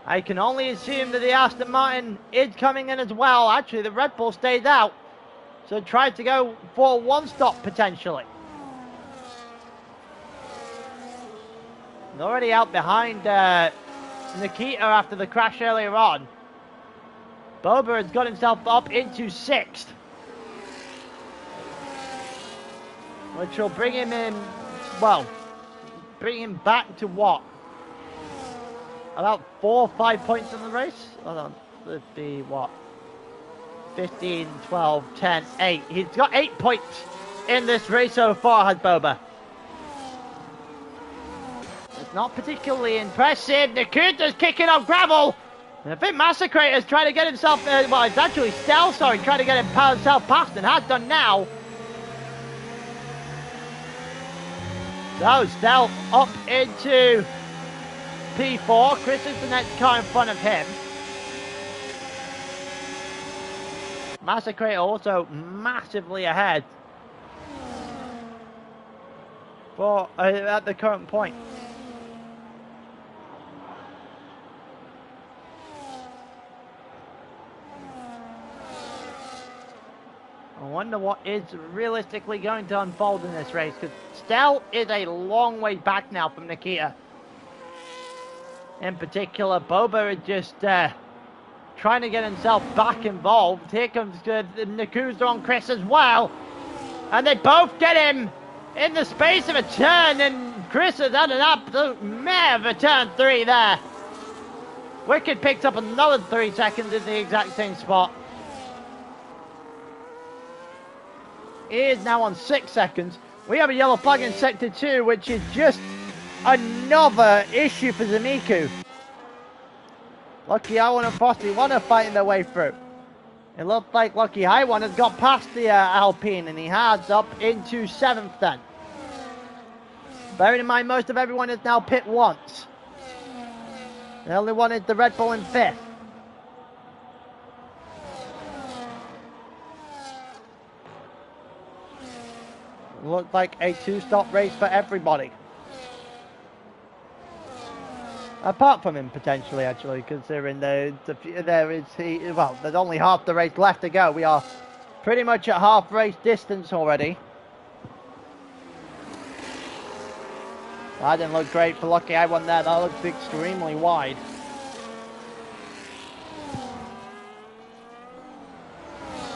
I can only assume that the Aston Martin is coming in as well. Actually, the Red Bull stays out. So try to go for one stop potentially. Already out behind Nikita after the crash earlier on. Boba has got himself up into 6th. which will bring him in, well, bring him back to what? About 4 or 5 points in the race? Hold on, it'd be what? 15, 12, 10, 8. He's got 8 points in this race so far, has Boba. It's not particularly impressive. Nakuta's kicking off gravel. And I think Massacre is trying to get himself, well, it's actually Stel, sorry, trying to get himself past and has done now. So, Stel up into P4. Chris is the next car in front of him. Massacre also massively ahead. But at the current point. I wonder what is realistically going to unfold in this race, because Stel is a long way back now from Nikita. In particular, Boba is just trying to get himself back involved. Here comes Nakuza on Chris as well. And they both get him in the space of a turn, and Chris has had an absolute mare of a turn 3 there. Wicked picked up another 3 seconds in the exact same spot. He is now on 6 seconds. We have a yellow flag in Sector 2, which is just another issue for Zamiku. Lucky High One and Frosty One are fighting their way through. It looks like Lucky High One has got past the Alpine, and he has up into 7th then. Bearing in mind, most of everyone is now pit once. The only one is the Red Bull in 5th. Looks like a 2-stop race for everybody. Apart from him, potentially, actually, considering there's only half the race left to go. We are pretty much at half race distance already. That didn't look great for Lucky I One there. That looks extremely wide.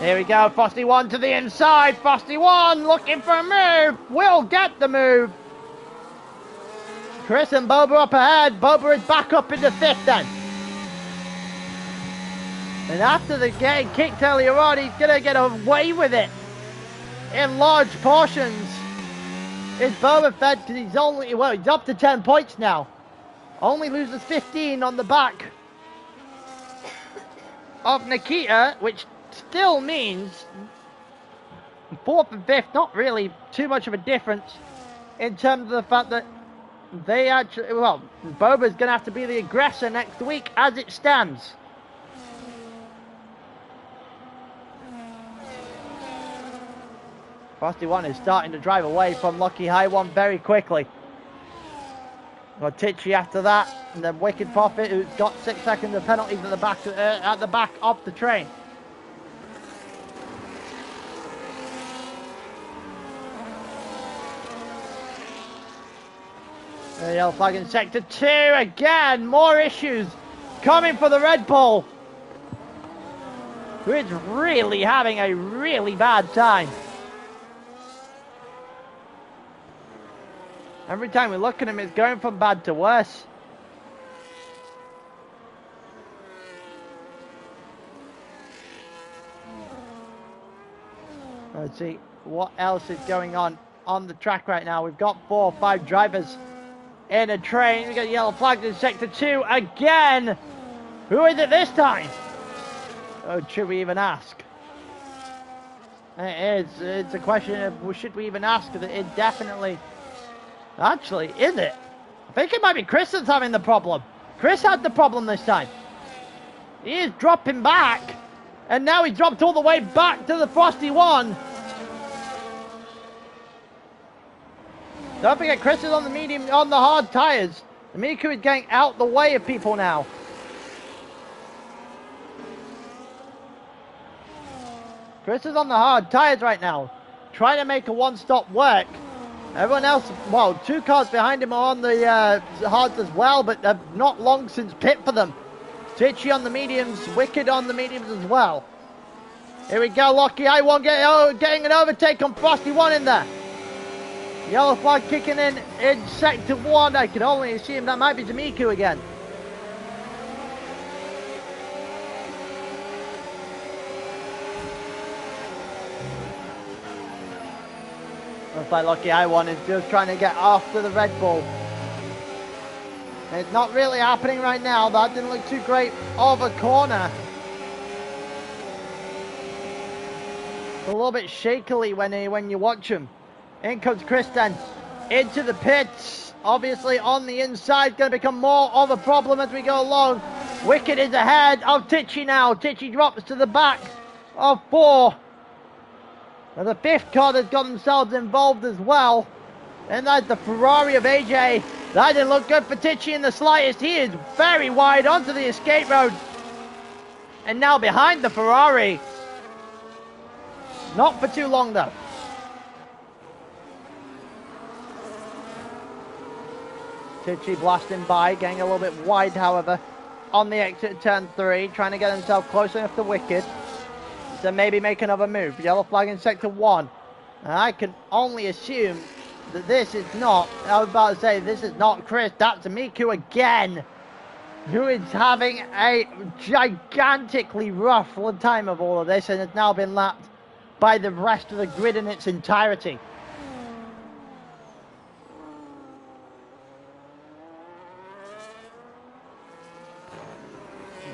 Here we go, Frosty One to the inside. Frosty One looking for a move. Will get the move. Chris and Boba up ahead. Boba is back up into 5th then. And after the getting kicked earlier on, he's going to get away with it in large portions. It's Boba Fett, because he's only, well, he's up to 10 points now. Only loses 15 on the back of Nikita, which still means 4th and 5th, not really too much of a difference in terms of the fact that they actually, well, Boba's going to have to be the aggressor next week as it stands. Frosty One is starting to drive away from Lucky High One very quickly. Got Titchy after that, and then Wicked Prophet, who's got 6 seconds of penalties at the back of the train. The yellow flag in Sector 2 again. More issues coming for the Red Bull, who is really having a really bad time. Every time we look at him, it's going from bad to worse. Let's see what else is going on the track right now. We've got 4 or 5 drivers in a train. We got yellow flags in Sector 2 again. Who is it this time? Oh, should we even ask? It is. It's a question of should we even ask? Because it definitely. Actually, is it? I think it might be Chris that's having the problem. Chris had the problem this time. He is dropping back, and now he dropped all the way back to the Frosty One. Don't forget, Chris is on the hard tyres. Miku is getting out the way of people now. Chris is on the hard tyres right now, trying to make a one-stop work. Everyone else, well, 2 cars behind him are on the hards as well, but they've not long since pit for them. Titchy on the mediums, Wicked on the mediums as well. Here we go, Lucky I One getting an overtake on Frosty One in there. Yellow flag kicking in sector 1. I can only assume that might be D'Amico again. Looks like Lucky I1 is just trying to get after the Red Bull. It's not really happening right now. That didn't look too great of a corner. It's a little bit shakily when you watch him. In comes Chris then. Into the pits. Obviously on the inside. Going to become more of a problem as we go along. Wicked is ahead of Tichy now. Tichy drops to the back of 4. Now the 5th car has got themselves involved as well. And that's the Ferrari of AJ. That didn't look good for Tichy in the slightest. He is very wide onto the escape road. And now behind the Ferrari. Not for too long though. Tichy blasting by, getting a little bit wide however. On the exit turn 3, trying to get himself close enough to Wicked. To maybe make another move. Yellow flag in sector 1. And I can only assume that this is not, I was about to say, this is not Chris, that's Miku again, who is having a gigantically rough time of all of this and has now been lapped by the rest of the grid in its entirety.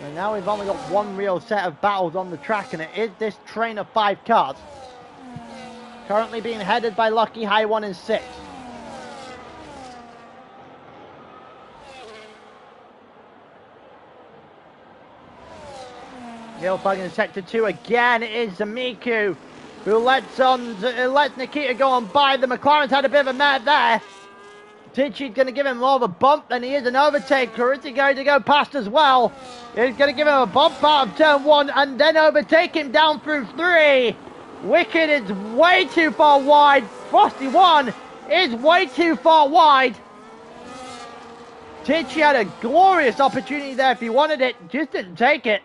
And now we've only got one real set of battles on the track, and it is this train of 5 cars. Currently being headed by Lucky High 1 and 6. Yellow flag in sector 2 again. It is Miku who lets Nikita go on by. The McLaren's had a bit of a mad there. Tichy's going to give him more of a bump than he is an overtaker. Is he going to go past as well? He's going to give him a bump out of turn 1 and then overtake him down through 3. Wicked is way too far wide. Frosty 1 is way too far wide. Tichy had a glorious opportunity there if he wanted it. Just didn't take it.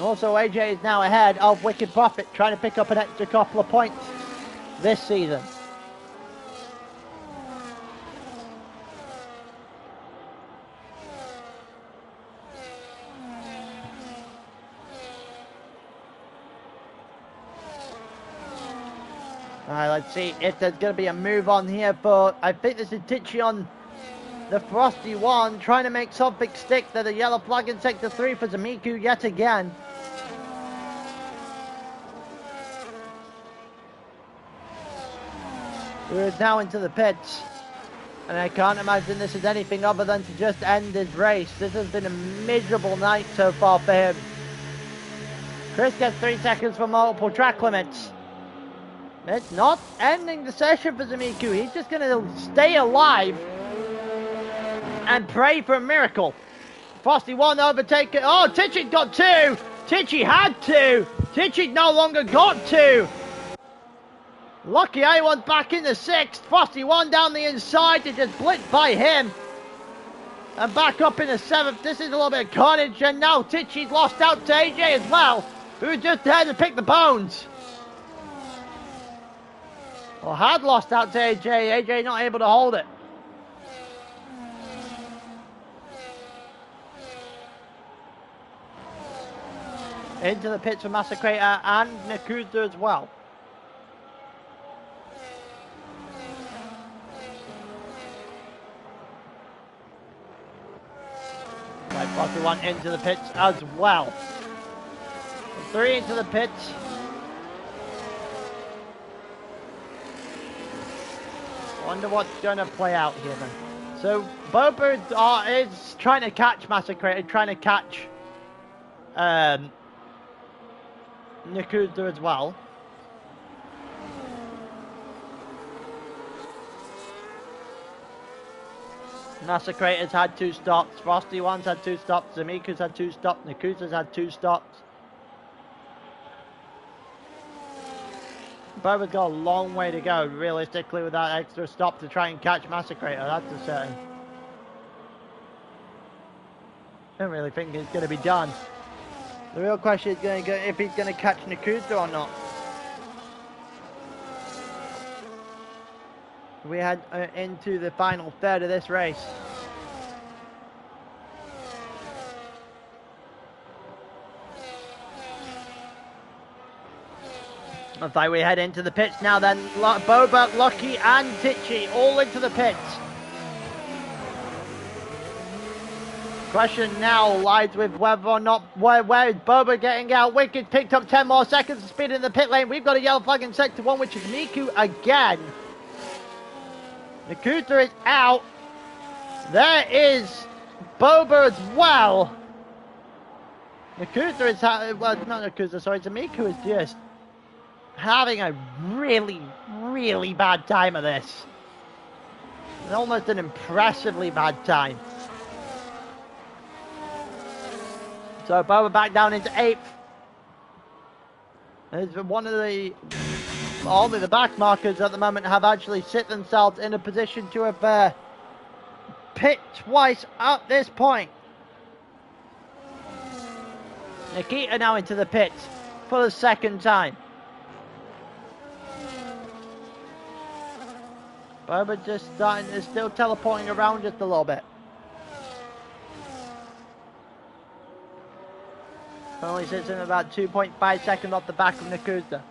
Also, AJ is now ahead of Wicked Profit, trying to pick up an extra couple of points this season. Alright, let's see if there's going to be a move on here for, I think this is Tichy on the Frosty 1, trying to make something stick. There's a yellow flag in sector 3 for Zamiku yet again. Who is now into the pits. And I can't imagine this is anything other than to just end his race. This has been a miserable night so far for him. Chris gets 3 seconds for multiple track limits. It's not ending the session for Zamiku. He's just going to stay alive and pray for a miracle. Frosty 1 overtaken. Oh, Tichy got 2. Tichy had 2. Tichy no longer got 2. Lucky A1 back in the 6th. Frosty 1 down the inside to just blitz by him. And back up in the 7th. This is a little bit of carnage. And now Tichy's lost out to AJ as well, who just had to pick the bones. Well, had lost out to AJ. AJ not able to hold it. Into the pits for Massacrator and Nakuda as well. Right, Frosty 1 into the pits as well. 3 into the pits. Wonder what's going to play out here then. So Boba is trying to catch Massacrator, trying to catch Nakuda as well. Massacrator's had 2 stops, Frosty 1's had 2 stops, Zamiku's had 2 stops, Nakuda's had 2 stops. Boba's got a long way to go, realistically, with that extra stop to try and catch Massacrator, that's a certain. I don't really think it's going to be done. The real question is going to go if he's going to catch Nakuda or not. we head into the final third of this race. In fact, we head into the pits now then. Boba, Lucky and Tichy all into the pits. Question now lies with whether or not, where is Boba getting out? Wicked picked up 10 more seconds of speed in the pit lane. We've got a yellow flag in sector 1, which is Miku again. Nakuta is out. There is Boba as well. Nakuta is, well, not Nakuta, sorry, Miku is just having a really, really bad time of this. It's almost an impressively bad time. So Boba back down into 8th. It's one of the, only the back markers at the moment have actually sit themselves in a position to have pit twice at this point. Nikita now into the pits for the second time. Boba just starting, is still teleporting around just a little bit. Only sits in about 2.5 seconds off the back of Nakuta,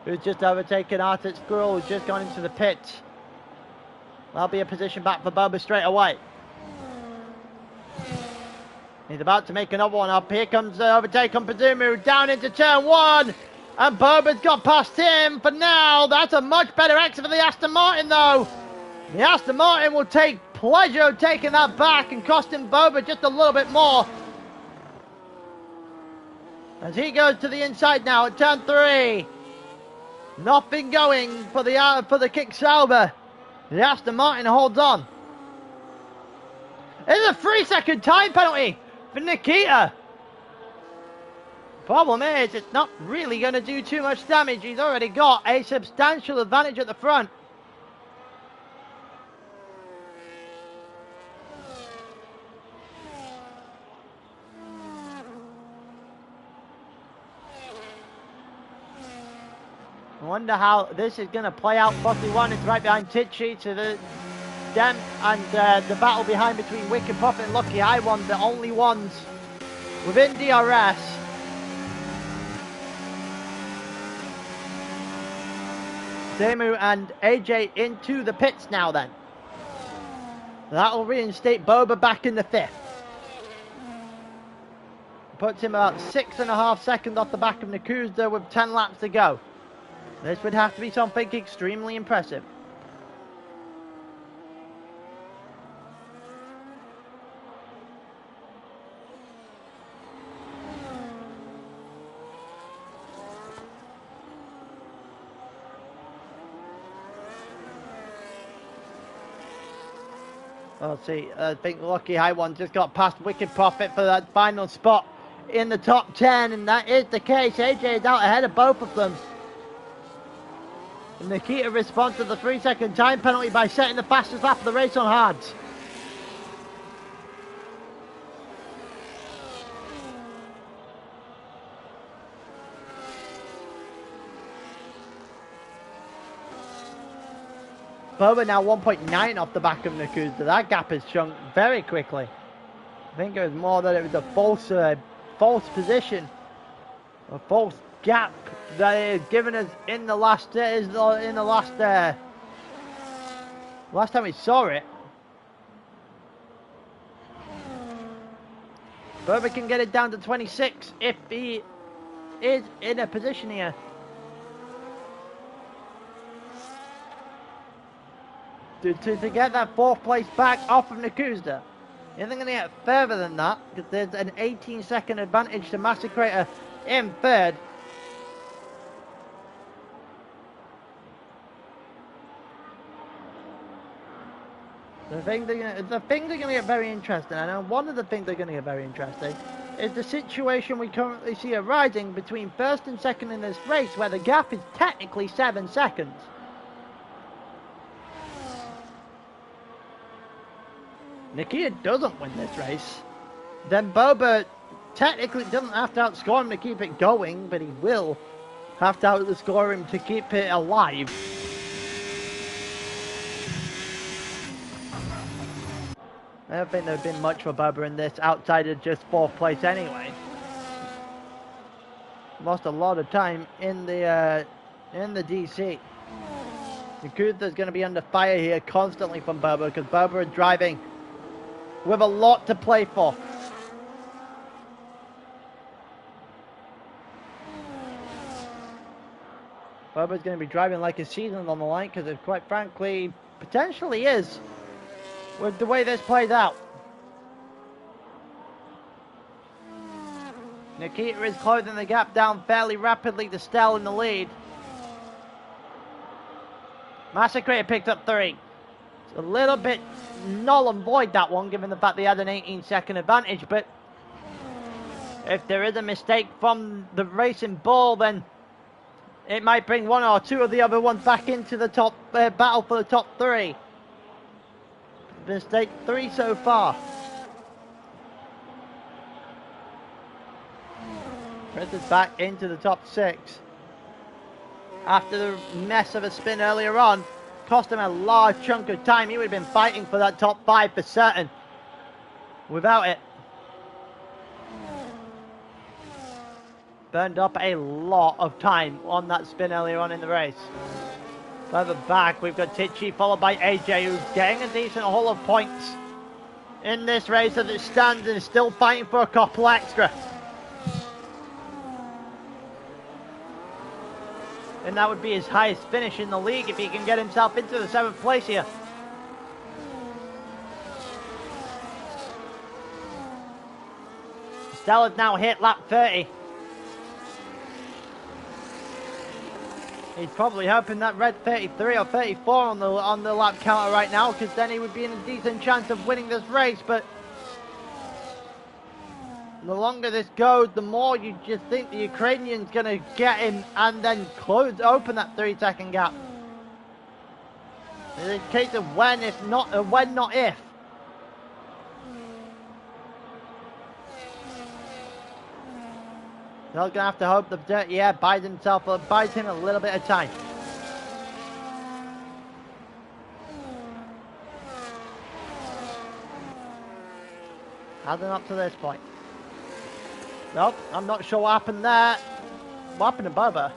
who's just overtaken Arctic Squirrel, who's just gone into the pits. That'll be a position back for Boba straight away. He's about to make another one up. Here comes the overtake on Pazumu down into turn 1. And Boba's got past him for now. That's a much better exit for the Aston Martin though. The Aston Martin will take pleasure of taking that back and costing Boba just a little bit more. As he goes to the inside now at turn 3. Nothing going for the Kick Sauber. The Aston Martin holds on. It's a 3-second time penalty for Nikita. Problem is, it's not really going to do too much damage. He's already got a substantial advantage at the front. I wonder how this is going to play out. 41 is right behind Tichy to the Dem, and the battle behind between Wicked Prophet and Lucky High One, the only ones within DRS. Demu and AJ into the pits now then. That'll reinstate Boba back in the 5th. Puts him about 6.5 seconds off the back of Nakuta with 10 laps to go. This would have to be something extremely impressive. Let's see, I think Lucky High One just got past Wicked Prophet for that final spot in the top 10, and that is the case. AJ is out ahead of both of them. And Nikita responds to the 3-second time penalty by setting the fastest lap of the race on hards. Boba now 1.9 off the back of Nakuta. That gap has shrunk very quickly. I think it was more that it was a false position, a false gap that it has given us in the last last time we saw it. Boba can get it down to 26 if he is in a position here. To get that 4th place back off of Nakuta. You're going to get further than that, because there's an 18-second advantage to Massacrator in 3rd. The things are going to get very interesting, and one of the things they're going to get very interesting is the situation we currently see arising between 1st and 2nd in this race, where the gap is technically 7 seconds. Nikita doesn't win this race, then Boba technically doesn't have to outscore him to keep it going, but he will have to outscore him to keep it alive. I don't think there would have been much for Bubba in this outside of just 4th place anyway. Lost a lot of time in the DC. Yakuza's going to be under fire here constantly from Bubba because Bubba is driving with a lot to play for. Bubba's going to be driving like his season's on the line because it quite frankly potentially is with the way this plays out. Nikita is closing the gap down fairly rapidly to Stell in the lead. Massacre picked up 3. It's a little bit null and void, that one, given the fact they had an 18-second advantage, but if there is a mistake from the racing ball, then it might bring one or two of the other ones back into the top battle for the top 3. Mistake 3 so far. Chris is back into the top 6. After the mess of a spin earlier on, cost him a large chunk of time. He would have been fighting for that top 5 for certain without it. Burned up a lot of time on that spin earlier on in the race. Further back, we've got Tichy followed by AJ, who's getting a decent haul of points in this race as it stands and is still fighting for a couple extra. And that would be his highest finish in the league if he can get himself into the 7th place here. Stella's now hit lap 30. He's probably hoping that red 33 or 34 on the lap counter right now, because then he would be in a decent chance of winning this race. But the longer this goes, the more you just think the Ukrainian's going to get him and then open that 3-second gap. It's a case of when, if not, when, not if. He's going to have to hope the dirty air buys him a little bit of time. Hasn't up to this point. Nope, I'm not sure what happened there. What happened to Bubba?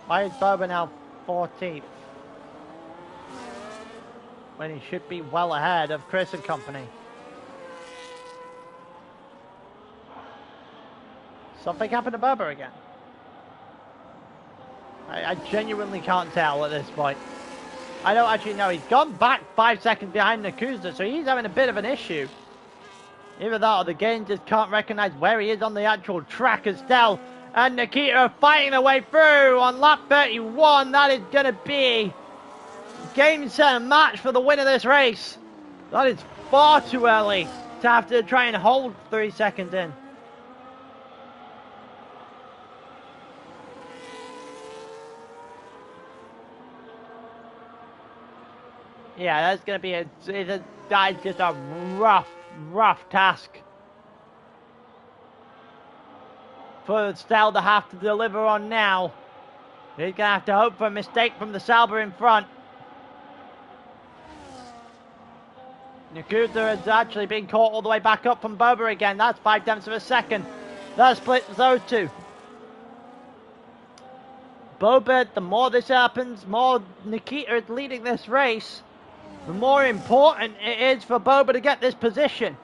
Why is Bubba now 14th? When he should be well ahead of Chris and company. Something happened to Bubba again. I genuinely can't tell at this point. I don't actually know. He's gone back 5 seconds behind Nakuza, so he's having a bit of an issue. Either that or the game just can't recognize where he is on the actual track as Stell and Nikita are fighting their way through on lap 31. That is going to be game, set, and match for the win of this race. That is far too early to have to try and hold 3 seconds in. Yeah, that's going to be that is just a rough task for Stell to have to deliver on now. He's going to have to hope for a mistake from the Sauber in front. Nakuda has actually been caught all the way back up from Boba again. That's 0.5 of a second. That splits those two. Boba, the more this happens, more Nikita is leading this race, the more important it is for Boba to get this position.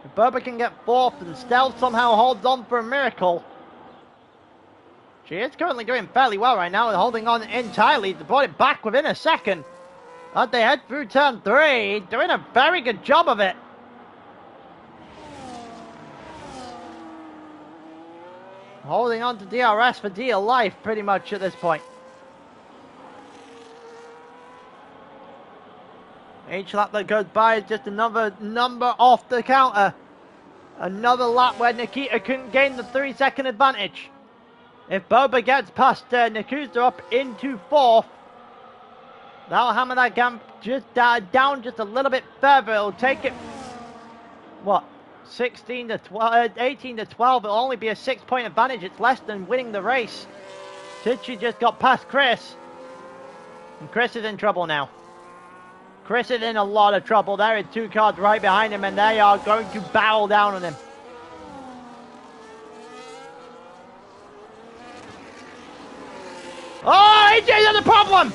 If Boba can get 4th and Stell somehow holds on for a miracle. She is currently doing fairly well right now, holding on entirely. They brought it back within a second. As they head through turn 3, doing a very good job of it. Holding on to DRS for dear life pretty much at this point. Each lap that goes by is just another number off the counter. Another lap where Nikita couldn't gain the 3-second advantage. If Boba gets past Nakuza up into 4th, that'll hammer that gap just down just a little bit further. It'll take it, what, 16 to 12, 18 to 12. It'll only be a 6-point advantage. It's less than winning the race. Tichy just got past Chris. And Chris is in trouble now. Chris is in a lot of trouble. There are 2 cars right behind him, and they are going to barrel down on him. Oh, AJ's had a problem!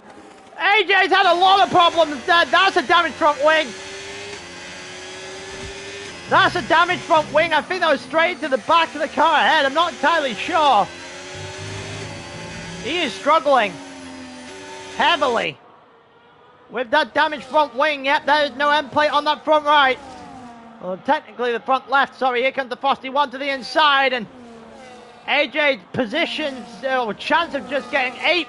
AJ's had a lot of problems. That's a damaged front wing. That's a damaged front wing. I think that was straight to the back of the car ahead. I'm not entirely sure. He is struggling heavily with that damaged front wing. Yep, there is no end plate on that front right. Well, technically the front left. Sorry, here comes the Frosty one to the inside, and AJ's positions, chance of just getting 8th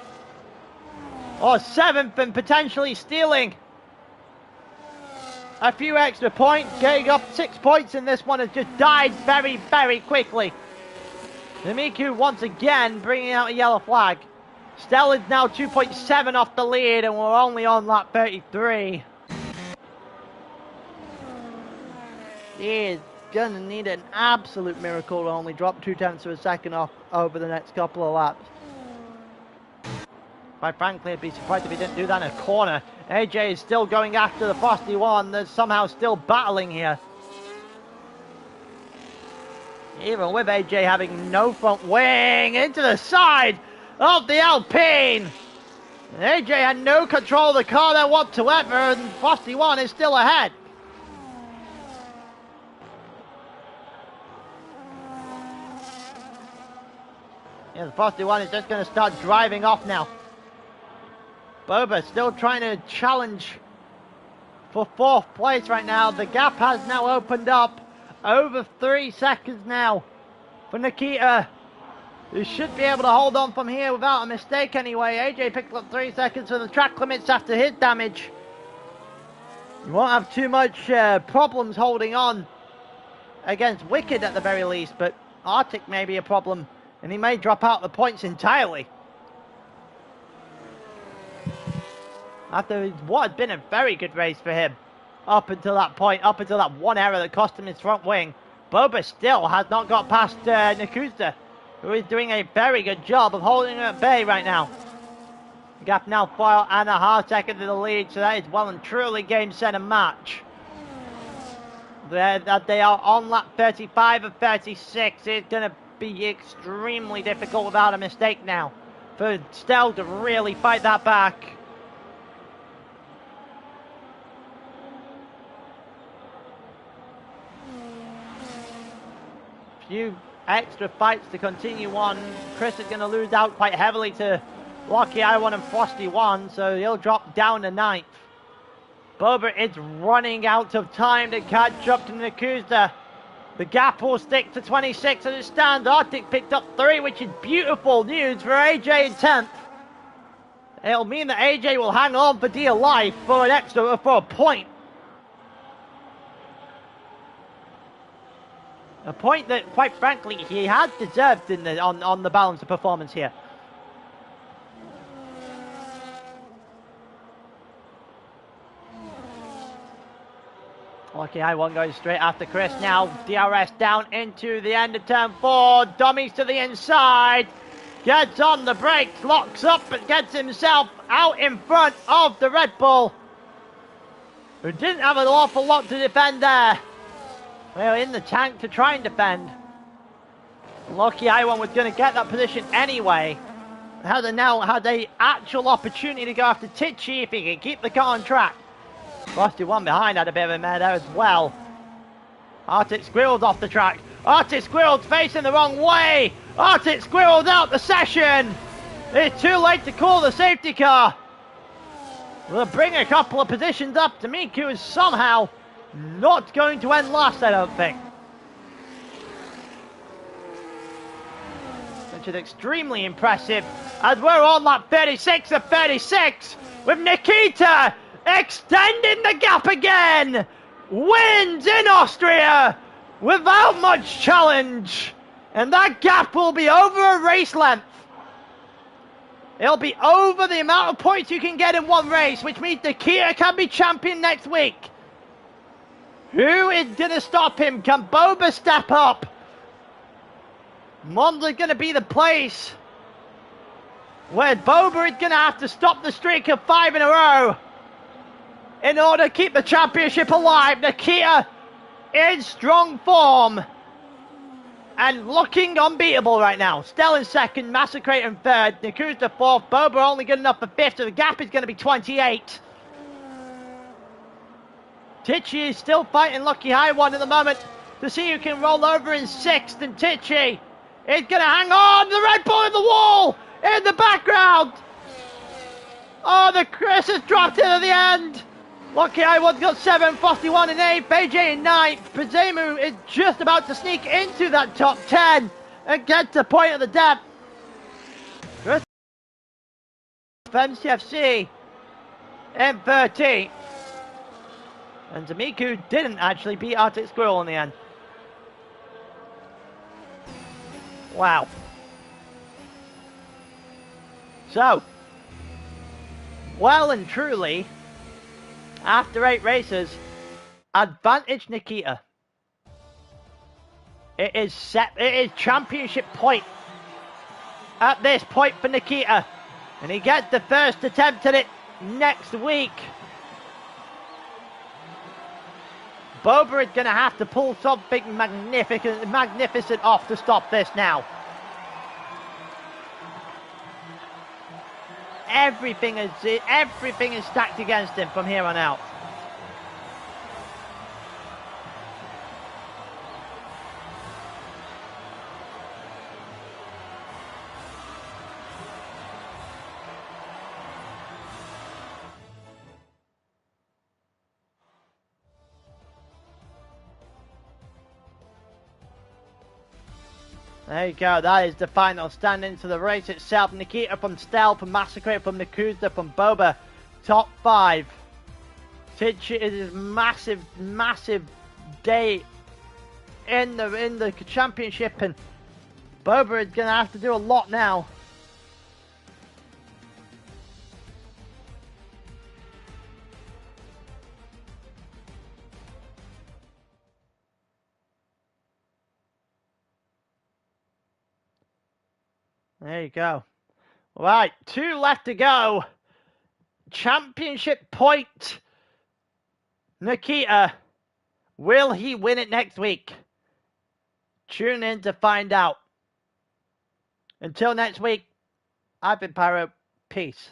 or 7th and potentially stealing a few extra points. Getting up 6 points in this one has just died very, very quickly. Miku once again bringing out a yellow flag. Stella's now 2.7 off the lead, and we're only on lap 33. He is gonna need an absolute miracle to only drop 0.2 of a second off over the next couple of laps. Quite frankly, I'd be surprised if he didn't do that in a corner. AJ is still going after the Frosty one. They're somehow still battling here. Even with AJ having no front wing, into the side of the Alpine. AJ had no control of the car there whatsoever, and Frosty one is still ahead. Yeah, the Frosty one is just going to start driving off now. Boba still trying to challenge for 4th place right now. The gap has now opened up over 3 seconds now for Nikita, who should be able to hold on from here without a mistake anyway. AJ picked up 3 seconds for the track limits after his damage. You won't have too much problems holding on against Wicked at the very least, but Arctic may be a problem, and he may drop out the points entirely. After what had been a very good race for him up until that point, up until that one error that cost him his front wing, Boba still has not got past Nakusta, who is doing a very good job of holding him at bay right now. Gap now 4.5 seconds to the lead, so that is well and truly game, set, and match. They are on lap 35 of 36. It's going to be extremely difficult without a mistake now for Stell to really fight that back. Few extra fights to continue on. Chris is going to lose out quite heavily to Lucky I1 and Frosty 1, so he'll drop down to 9th. Boba is running out of time to catch up to Nakusa. The gap will stick to 26 as it stands. Arctic picked up 3, which is beautiful news for AJ in 10th. It'll mean that AJ will hang on for dear life for a point. A point that, quite frankly, he had deserved on the balance of performance here. Lucky I1 goes straight after Chris now. DRS down into the end of turn 4. Dummies to the inside. Gets on the brakes, locks up, but gets himself out in front of the Red Bull, who didn't have an awful lot to defend there. Well, in the tank to try and defend. Lucky I1 was going to get that position anyway. Now had an actual opportunity to go after Tichy if he could keep the car on track. Frosty one behind had a bit of a mare there as well. Arctic squirreled off the track. Arctic squirreled facing the wrong way. Arctic squirreled out the session. It's too late to call the safety car. We'll bring a couple of positions up. Miku is somehow not going to end last, I don't think. Which is extremely impressive, as we're on lap 36 of 36 with Nikita extending the gap again. Wins in Austria without much challenge, and that gap will be over a race length. It'll be over the amount of points you can get in one race, which means Nikita can be champion next week. Who is going to stop him? Can Boba step up? Monza's going to be the place where Boba is going to have to stop the streak of 5 in a row in order to keep the championship alive. Nikita in strong form and looking unbeatable right now. Stell in second, Massacre in third, Nakusa fourth, Boba only good enough for fifth, so the gap is going to be 28. Tichy is still fighting Lucky High One at the moment to see who can roll over in sixth, and Tichy is going to hang on. The Red Bull in the wall in the background. Oh, the Chris has dropped it at the end. Lucky High One's got 7, Frosty 1 in 8, AJ in 9th. Pazemu is just about to sneak into that top 10 and get to point of the depth. MCFC in 13th. And Zamiku didn't actually beat Arctic Squirrel in the end. Wow. So, well and truly, after 8 races, advantage Nikita. It is set. It is championship point at this point for Nikita. And he gets the first attempt at it next week. Boba is going to have to pull something magnificent off to stop this now. Everything is stacked against him from here on out. There you go, that is the final standing to the race itself. Nikita from Stell, from Massacre, from Nakusa, from Boba, top 5. It is massive day in the championship, and Boba is going to have to do a lot now. There you go. Right, 2 left to go. Championship point. Nikita, will he win it next week? Tune in to find out. Until next week, I've been Pyro. Peace.